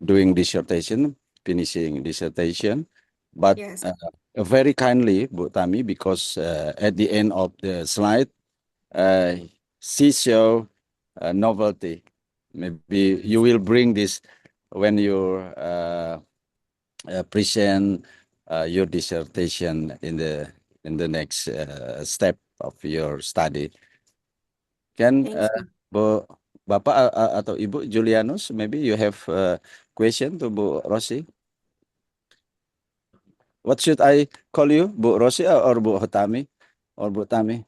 E: doing dissertation, finishing dissertation, but
J: Yes.
E: very kindly Bu Tami, because at the end of the slide, she show novelty. Maybe you will bring this when you present your dissertation in the next step of your study. Can
J: Thank you.
E: Bu Bapak atau Ibu Julianus, maybe you have a question to Bu Rosi? What should I call you, Bu Rosi or Bu Tami or Bu Tami?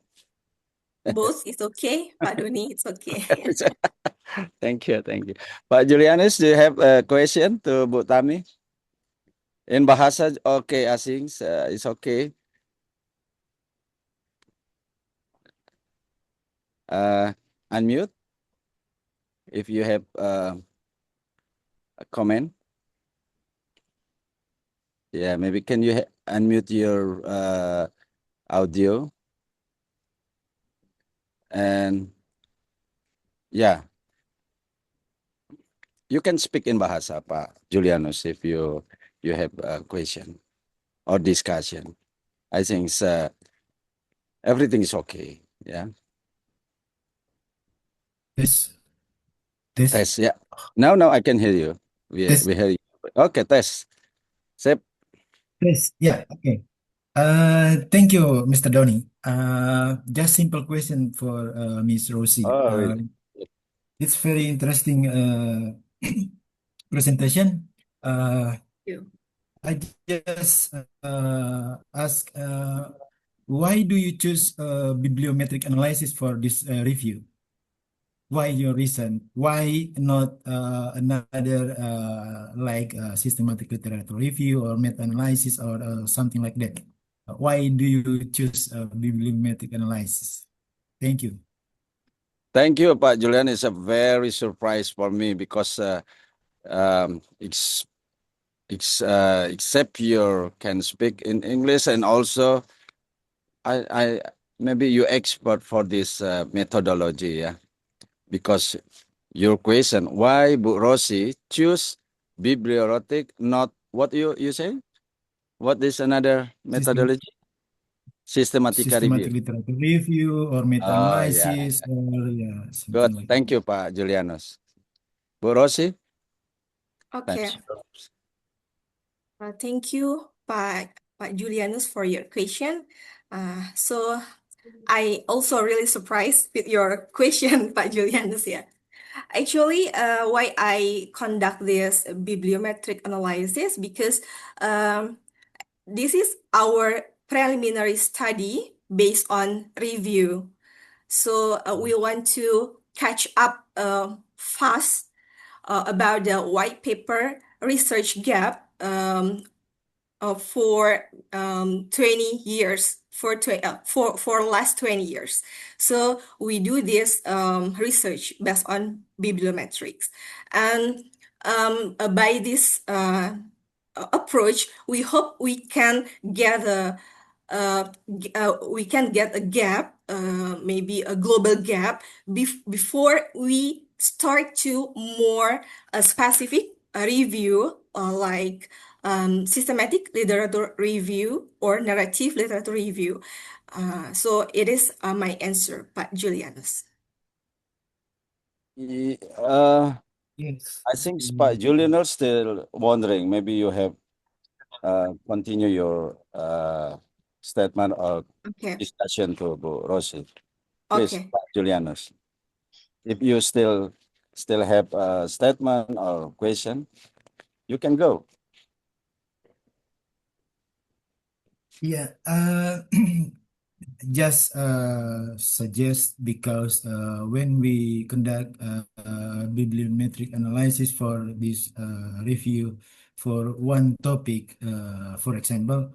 J: Both is okay. Pak Doni, it's okay.
E: Thank you. Pak Julianus, do you have a question to Bu Tami? In bahasa okay, asing, it's okay. Unmute if you have a comment. Yeah, maybe can you unmute your audio? And yeah, you can speak in bahasa, Pak Julianus, if you have a question or discussion. I think everything is okay. Yeah.
K: Test.
E: Test. Yeah. Now I can hear you. We hear you. Okay. Test. Sip.
K: Test. Yeah. Okay. Thank you, Mr. Doni. Just simple question for Miss Rosie.
E: Oh, really?
K: It's very interesting presentation. I just ask, why do you choose bibliometric analysis for this review? Why your reason? Why not another like systematic literature review or meta-analysis or something like that? Why do you choose bibliometric analysis? Thank you.
E: Thank you, Pak Julian. It's a very surprise for me because except you can speak in English, and also I maybe you expert for this methodology, yeah. Because your question, why Bu Rosi choose bibliometric, not what you say? What is another methodology? Systematic
K: Systematic
E: review.
K: literature review or meta-analysis or yeah, something
E: Good.
K: like
E: Thank you, Pak Julianus. Bu Rosi?
J: Okay. Thank you, Pak Julianus, for your question. So I also really surprised with your question, Pak Julianus. Yeah. Actually, why I conduct this bibliometric analysis, because this is our preliminary study based on review. So we want to catch up fast about the white paper research gap for 20 years, for last 20 years. So we do this research based on bibliometrics. And by this approach, we hope we can get a gap, maybe a global gap, before we start to more specific review, like systematic literature review or narrative literature review. So it is my answer, Pak Julianus.
K: Yes.
E: I think Pak Julianus still wondering. Maybe you have continue your statement or discussion to Bu Rosi. Please, Pak Julianus. If you still have a statement or question, you can go.
K: Yeah, just suggest, because when we conduct bibliometric analysis for this review for one topic, for example,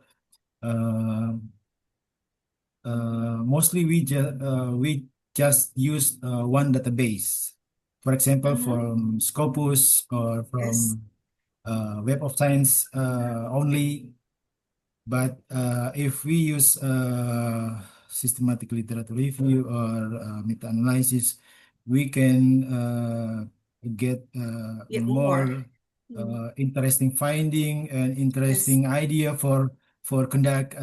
K: mostly we just use one database. For example,
J: Mm-hmm.
K: from Scopus or
J: Yes.
K: from Web of Science only. But if we use systematic literature review or meta-analysis, we can get
J: Get more.
K: more
J: Mm.
K: interesting finding and
J: Yes.
K: interesting idea for conduct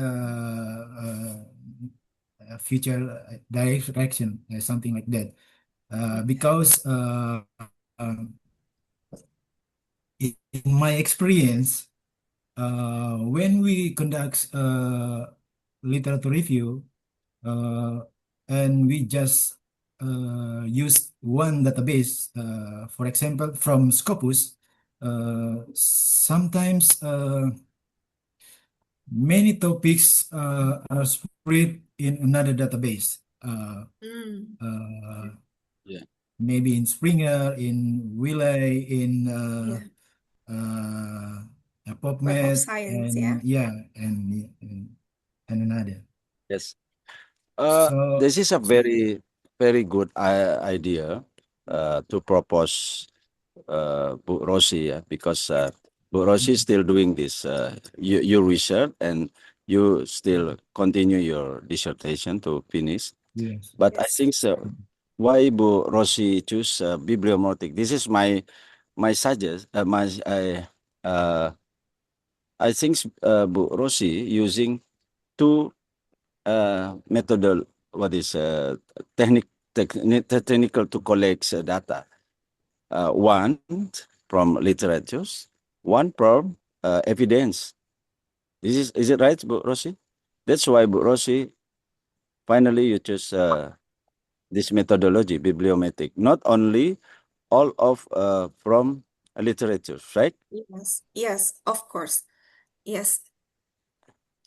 K: future direction, something like that.
J: Okay.
K: Because um, in my experience, when we conduct literature review and we just use one database, for example, from Scopus, sometimes many topics are spread in another database.
J: Mm.
E: Yeah.
K: Maybe in Springer, in Wiley, in
J: Yeah. Web of
K: PubMed,
J: Science, yeah.
K: and yeah, and another.
E: Yes.
K: So
E: This is a very, very good idea to propose Bu Rosi, because Bu Rosi is still doing this. You research and you still continue your dissertation to finish.
K: yes.
E: But I
J: Yes.
E: think so. Why Bu Rosi choose bibliometric? This is my suggest. I think Bu Rosi using two methodol. What is technical to collect data. One from literatures, one from evidence. Is it right, Bu Rosi? That's why, Bu Rosi, finally you choose this methodology, bibliometric, not only all of from literature, right?
J: Yes. Yes, of course. Yes.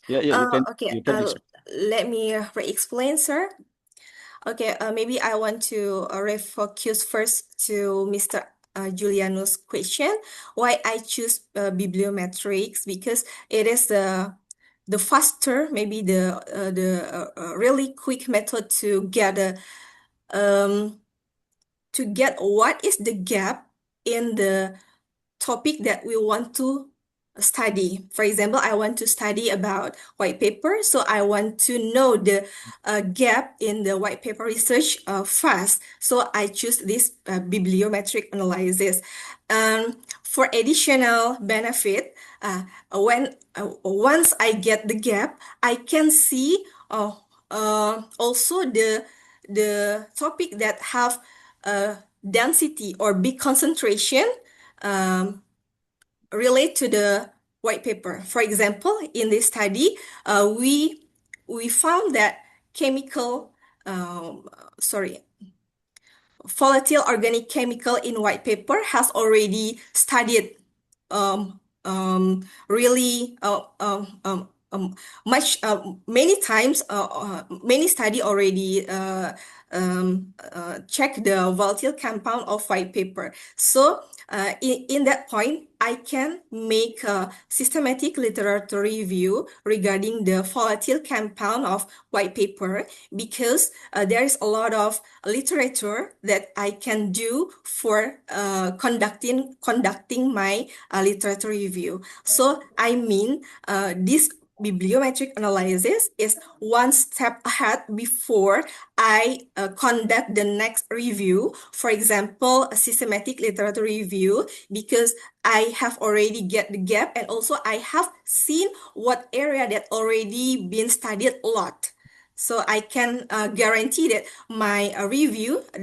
E: Yeah, you can
J: Okay.
E: explain.
J: Let me re-explain, sir. Okay, maybe I want to refocus first to Mr. Juliano's question. Why I choose bibliometrics? Because it is the faster, maybe the really quick method to get what is the gap in the topic that we want to study. For example, I want to study about white paper, so I want to know the gap in the white paper research fast. So I choose this bibliometric analysis. For additional benefit, when once I get the gap, I can see also the topic that have density or big concentration relate to the white paper. For example, in this study, we found that chemical, volatile organic chemical in white paper has already studied really many times. Many study already check the volatile compound of white paper. So in that point, I can make a systematic literature review regarding the volatile compound of white paper, because there is a lot of literature that I can do for conducting my literature review. So I mean, this bibliometric analysis is one step ahead before I conduct the next review. For example, a systematic literature review, because I have already get the gap, and also I have seen what area that already been studied a lot. So I can guarantee that my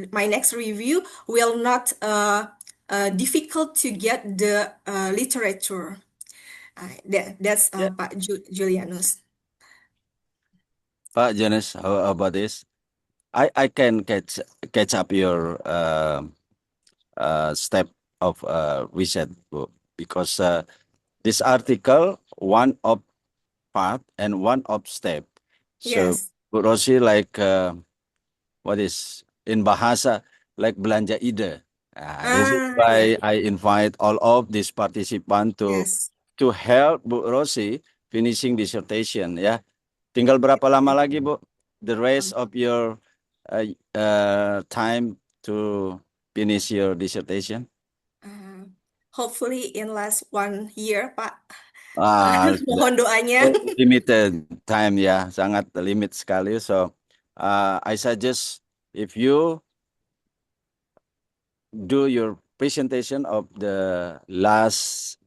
J: my next review will not difficult to get the literature. That's
E: Yeah.
J: Pak Julianus.
E: Pak Jonas, how about this? I can catch up your step of research, Bu, because this article one of part and one of step. So
J: Yes.
E: Bu Rosi, like what is in bahasa like belanja ide. This is why
J: Yeah.
E: I invite all of these participants
J: Yes.
E: to help Bu Rosi finishing dissertation. Ya, tinggal berapa lama lagi, Bu? The rest of your time to finish your dissertation?
J: Hopefully in last 1 year, Pak.
E: The
J: Mohon doanya.
E: limited time ya, sangat limit sekali. So I suggest if you do your presentation of the last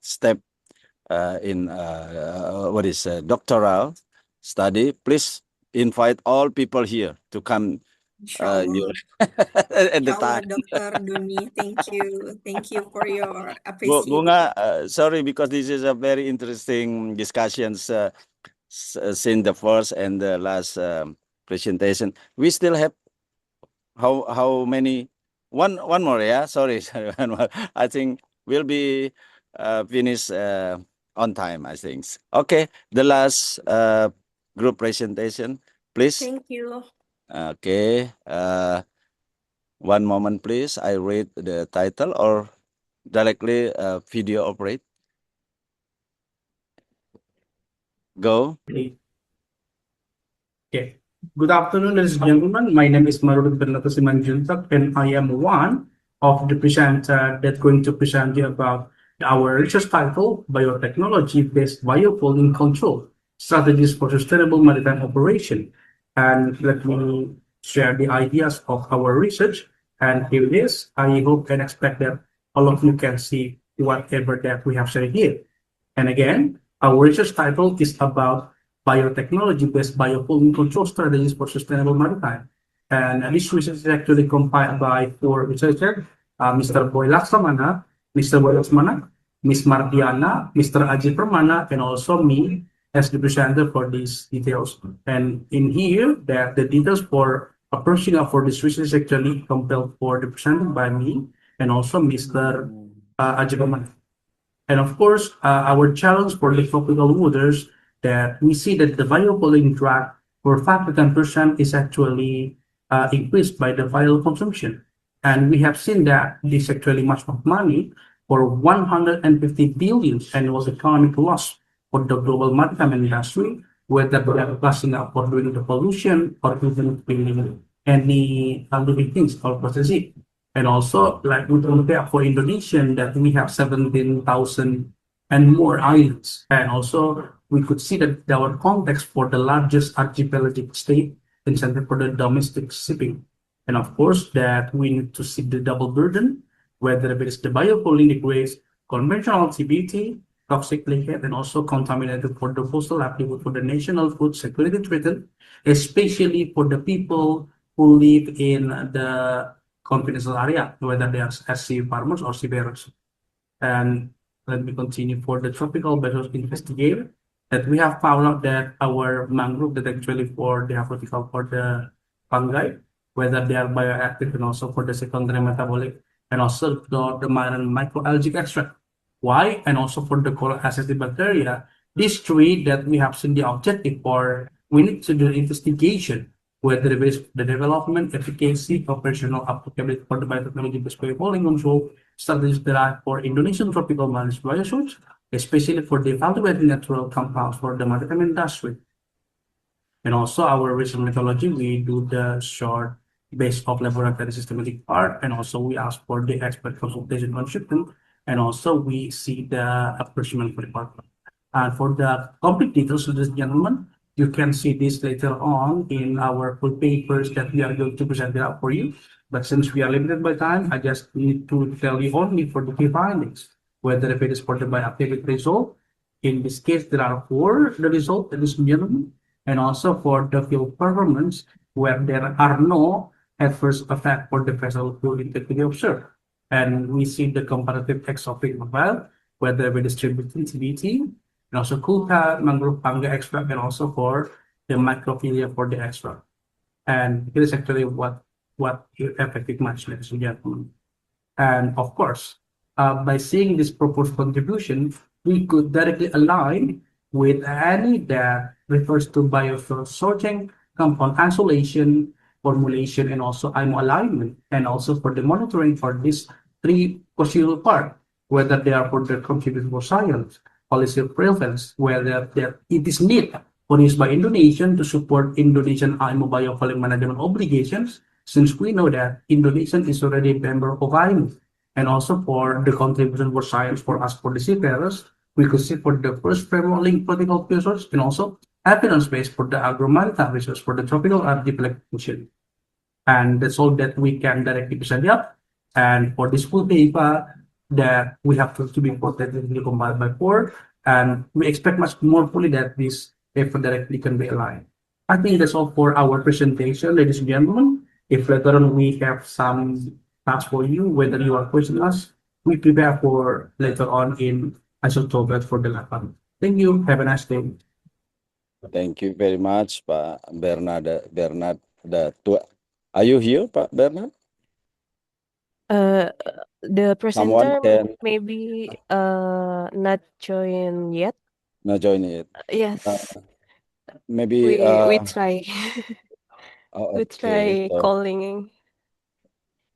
E: step in what is doctoral study, please invite all people here to come.
J: Insyaallah.
E: At the
J: Insyaallah,
E: time.
J: Dr. Duni. Thank you for your appreciation.
E: Bunga, sorry because this is a very interesting discussions since the first and the last presentation. We still have how many? One more, yeah. Sorry, one more. I think we'll be finished on time. I think. Okay, the last group presentation, please.
J: Thank you.
E: Okay. One moment, please. I read the title or directly video operate. Go.
L: Okay. Good afternoon, ladies and gentlemen. My name is Marudin Bernardo Simanjuntak, and I am one of the presenter that's going to present you about our research title, Biotechnology-Based Biopollution Control, Strategies for Sustainable Maritime Operation. And let me share the ideas of our research. And here it is. I hope and expect that all of you can see whatever that we have said here. And again, our research title is about biotechnology-based biopollution control strategies for sustainable maritime. And this research is actually compiled by 4 researchers, Mr. Boy Laksamana, Mr. Boy Laksamana, Ms. Mardiana, Mr. Aji Permana, and also me as the presenter for these details. And in here, that the details for approaching up for this research is actually compiled for the presented by me and also Mr. Aji Permana. And of course, our challenge for the tropical waters that we see that the biopolluting drug for 5 to 10% is actually increased by the vial consumption. And we have seen that this actually much of money for 150 billion annual economic loss for the global maritime industry, whether they are passing up for doing the pollution or even building any living things or processing. And also, like we compare for Indonesia, that we have 17,000 and more islands. And also, we could see that our context for the largest archipelagic state incentive for the domestic shipping. And of course, that we need to see the double burden, whether it is the biopolluting waste, conventional CBT, toxic liquid, and also contaminated for the coastal livelihood for the national food security threatened, especially for the people who live in the confidential area, whether they are sea farmers or seafarers. And let me continue for the tropical battle investigator that we have found out that our mangrove that actually for they are critical for the fungi, whether they are bioactive and also for the secondary metabolic and also the marine microalgae extract. Why? And also for the coral acidic bacteria. These 3 that we have seen the objective for, we need to do investigation whether it is the development, efficacy, operational applicability for the biotechnology-based biopolluting control strategies derived for Indonesian tropical marine biosource, especially for the evaluating natural compounds for the maritime industry. And also our research methodology, we do the short base of laboratory systematic part, and also we ask for the expert consultation on shipment, and also we see the appraisal report. And for the complete details, ladies and gentlemen, you can see this later on in our full papers that we are going to present it out for you. But since we are limited by time, I just need to tell you only for the key findings, whether if it is for the bioactivity result. In this case, there are 4 the result, ladies and gentlemen, and also for the field performance, where there are no adverse effect for the vessel fluid integrity observed. And we see the comparative exotic profile, whether we distribute CBT, and also Kulka, mangrove fungi extract, and also for the microphilia for the extract. And it is actually what effective match, ladies and gentlemen. And of course, by seeing this proposed contribution, we could directly align with any that refers to biofuel sorting, compound isolation, formulation, and also IMO alignment, and also for the monitoring for these 3 procedural part, whether they are for the contribution for science, policy prevalence, whether it is needed for use by Indonesian to support Indonesian IMO biofuel management obligations, since we know that Indonesia is already a member of IMF, and also for the contribution for science for us for the seafarers, we could see for the first framework link political research and also evidence base for the agro-maritime research for the tropical archipelago function. And that's all that we can directly present up. And for this full paper that we have to be protectively combined by 4, and we expect much more fully that this paper directly can be aligned. I think that's all for our presentation, ladies and gentlemen. If later on we have some tasks for you, whether you are questioning us, we prepare for later on in Isotope for the lab. Thank you. Have a nice day.
E: Thank you very much, Pak Bernard. Are you here, Pak Bernard?
D: The
E: Someone
D: presenter
E: can
D: maybe not join yet.
E: not join it.
D: Yes,
E: Maybe
D: we try.
E: oh,
D: We
E: okay.
D: try
E: So,
D: calling.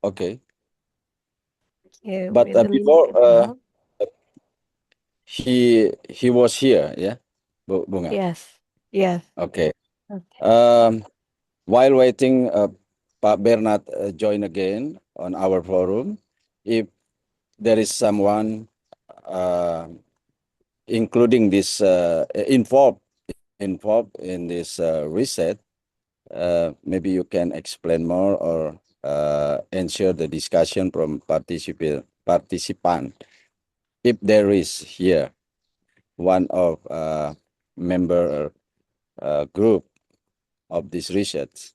E: okay.
D: Yeah,
E: But
D: wait a minute.
E: before he was here, yeah, Bunga.
D: Yes, yes.
E: Okay.
D: Okay.
E: While waiting, Pak Bernard join again on our forum. If there is someone including this involved in this reset, maybe you can explain more or ensure the discussion from participant. If there is here one of member group of this research,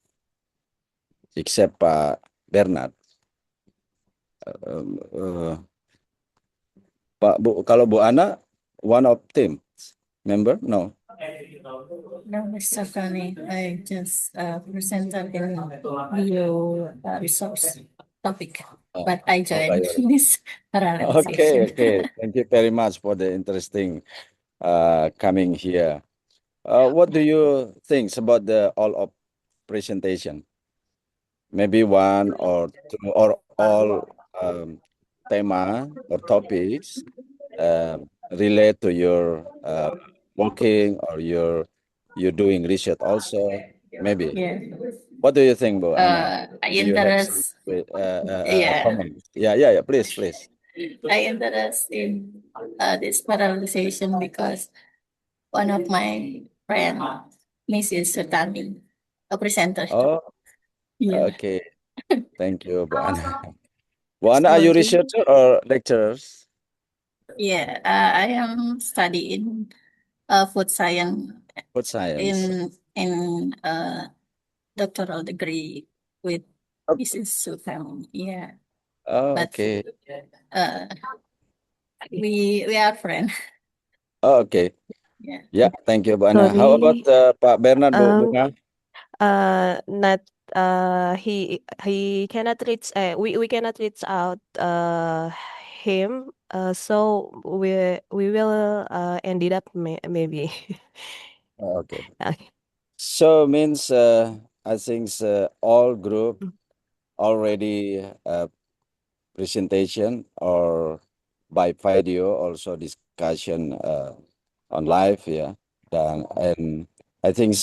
E: except Bernard. Kalau Bu Ana, one of team member? No.
M: No, Mr. Kani, I just presented in bio resource topic, but I joined this parallel session.
E: Okay. Thank you very much for the interesting coming here. What do you think about the all of presentation? Maybe one or two or all tema or topics relate to your working or you're doing research also, maybe.
M: Yeah.
E: What do you think, Bu Ana?
M: I
E: Do you have
M: interest. Yeah.
E: comment? Yeah. Please.
M: I interest in this parallelization because one of my friend, Mrs. Sutami, a presenter.
E: Oh,
M: Yeah.
E: okay. Thank you, Bu Ana. Bu Ana, are you researcher or lecturers?
M: Yeah, I am studying food science.
E: Food science.
M: In doctoral degree with Mrs. Sutami. Yeah.
E: Oh,
M: But
E: okay.
M: we are friends.
E: Oh, okay.
M: Yeah.
E: Yeah, thank you, Bu Ana. How about Pak Bernard, Bu Bunga?
D: Not he cannot reach we cannot reach out him so we will ended up maybe.
E: Okay.
D: Okay.
E: So means I think all group already presentation or by video also discussion on live, yeah. And I think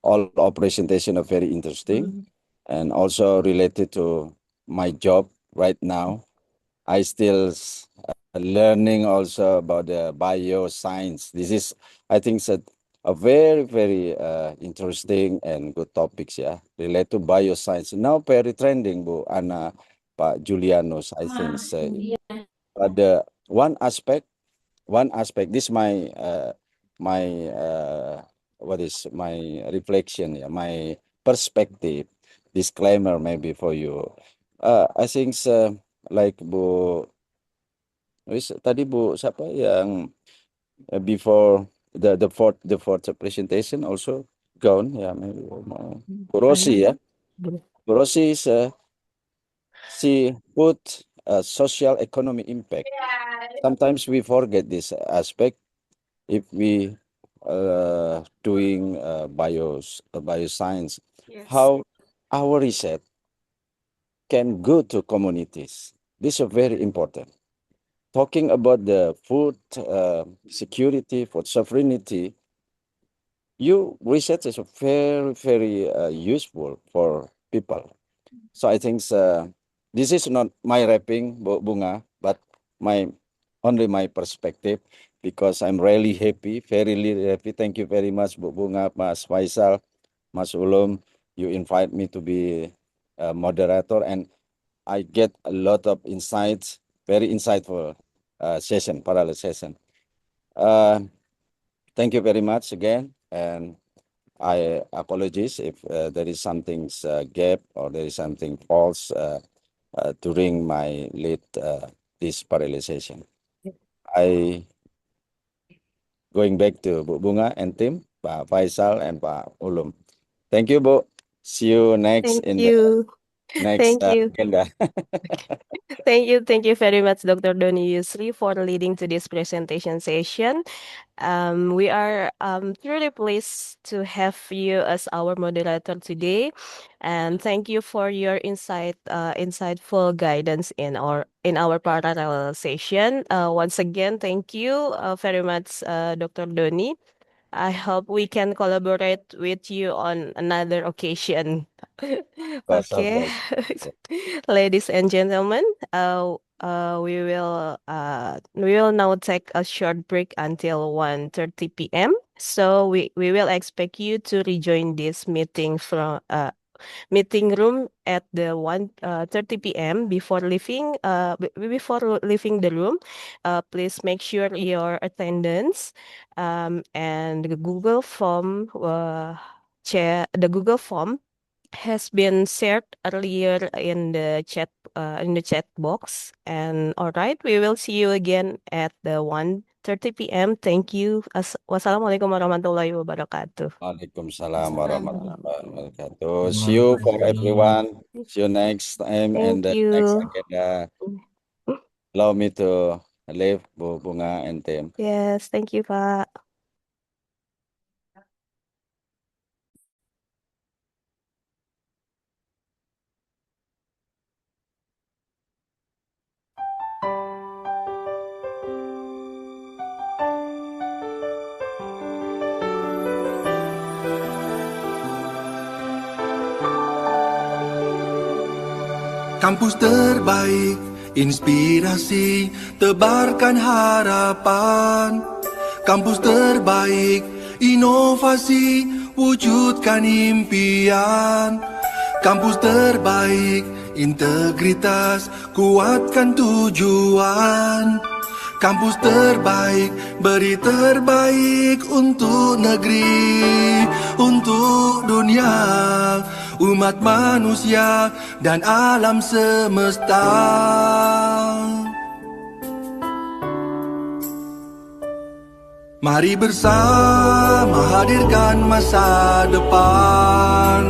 E: all our presentation are very interesting and also related to my job right now. I still learning also about the bioscience. This is, I think, a very, very interesting and good topics, yeah, related to bioscience. Now very trending, Bu Ana, Pak Julianus, I think. But the one aspect, this my what is my reflection, yeah, my perspective, disclaimer maybe for you. I think like Bu, tadi Bu siapa yang before the fourth presentation also gone, yeah, maybe Bu Rosi, yeah. Bu Rosi is she put social economic impact. Sometimes we forget this aspect if we doing bioscience.
J: Yes.
E: How our research can go to communities. This is very important. Talking about the food security, food sovereignty, you research is very, very useful for people. So I think this is not my rapping, Bunga, but only my perspective, because I'm really happy, very happy. Thank you very much, Bunga, Mas Faisal, Mas Ulum. You invite me to be a moderator, and I get a lot of insights, very insightful session, parallel session. Thank you very much again, and I apologize if there is something gap or there is something false during my lead this parallel session. I going back to Bu Bunga and team, Pak Faisal and Pak Ulum. Thank you, Bu. See you next
D: Thank you.
E: the next
D: Thank you.
E: agenda.
D: Thank you very much, Dr. Doni Yusri, for leading to this presentation session. We are truly pleased to have you as our moderator today, and thank you for your insightful guidance in our parallel session. Once again, thank you very much, Dr. Doni. I hope we can collaborate with you on another occasion. Okay, ladies and gentlemen, we will now take a short break until 1:30 p.m. So we will expect you to rejoin this meeting from meeting room at the 1:30 p.m. Before leaving the room, please make sure your attendance and the Google form has been shared earlier in the chat box. And all right, we will see you again at the 1:30 p.m. Thank you. Wassalamualaikum warahmatullahi wabarakatuh.
E: Waalaikumsalam warahmatullahi wabarakatuh. See you for everyone. See you next time and the
D: Thank
E: next
D: you.
E: agenda. Allow me to leave, Bu Bunga and team.
D: Yes, thank you, Pak.
A: Kampus terbaik, inspirasi, tebarkan harapan. Kampus terbaik, inovasi, wujudkan impian. Kampus terbaik, integritas, kuatkan tujuan. Kampus terbaik, beri terbaik untuk negeri, untuk dunia, umat manusia dan alam semesta. Mari bersama hadirkan masa depan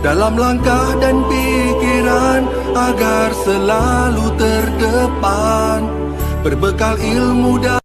A: dalam langkah dan pikiran agar selalu terdepan, berbekal ilmu dan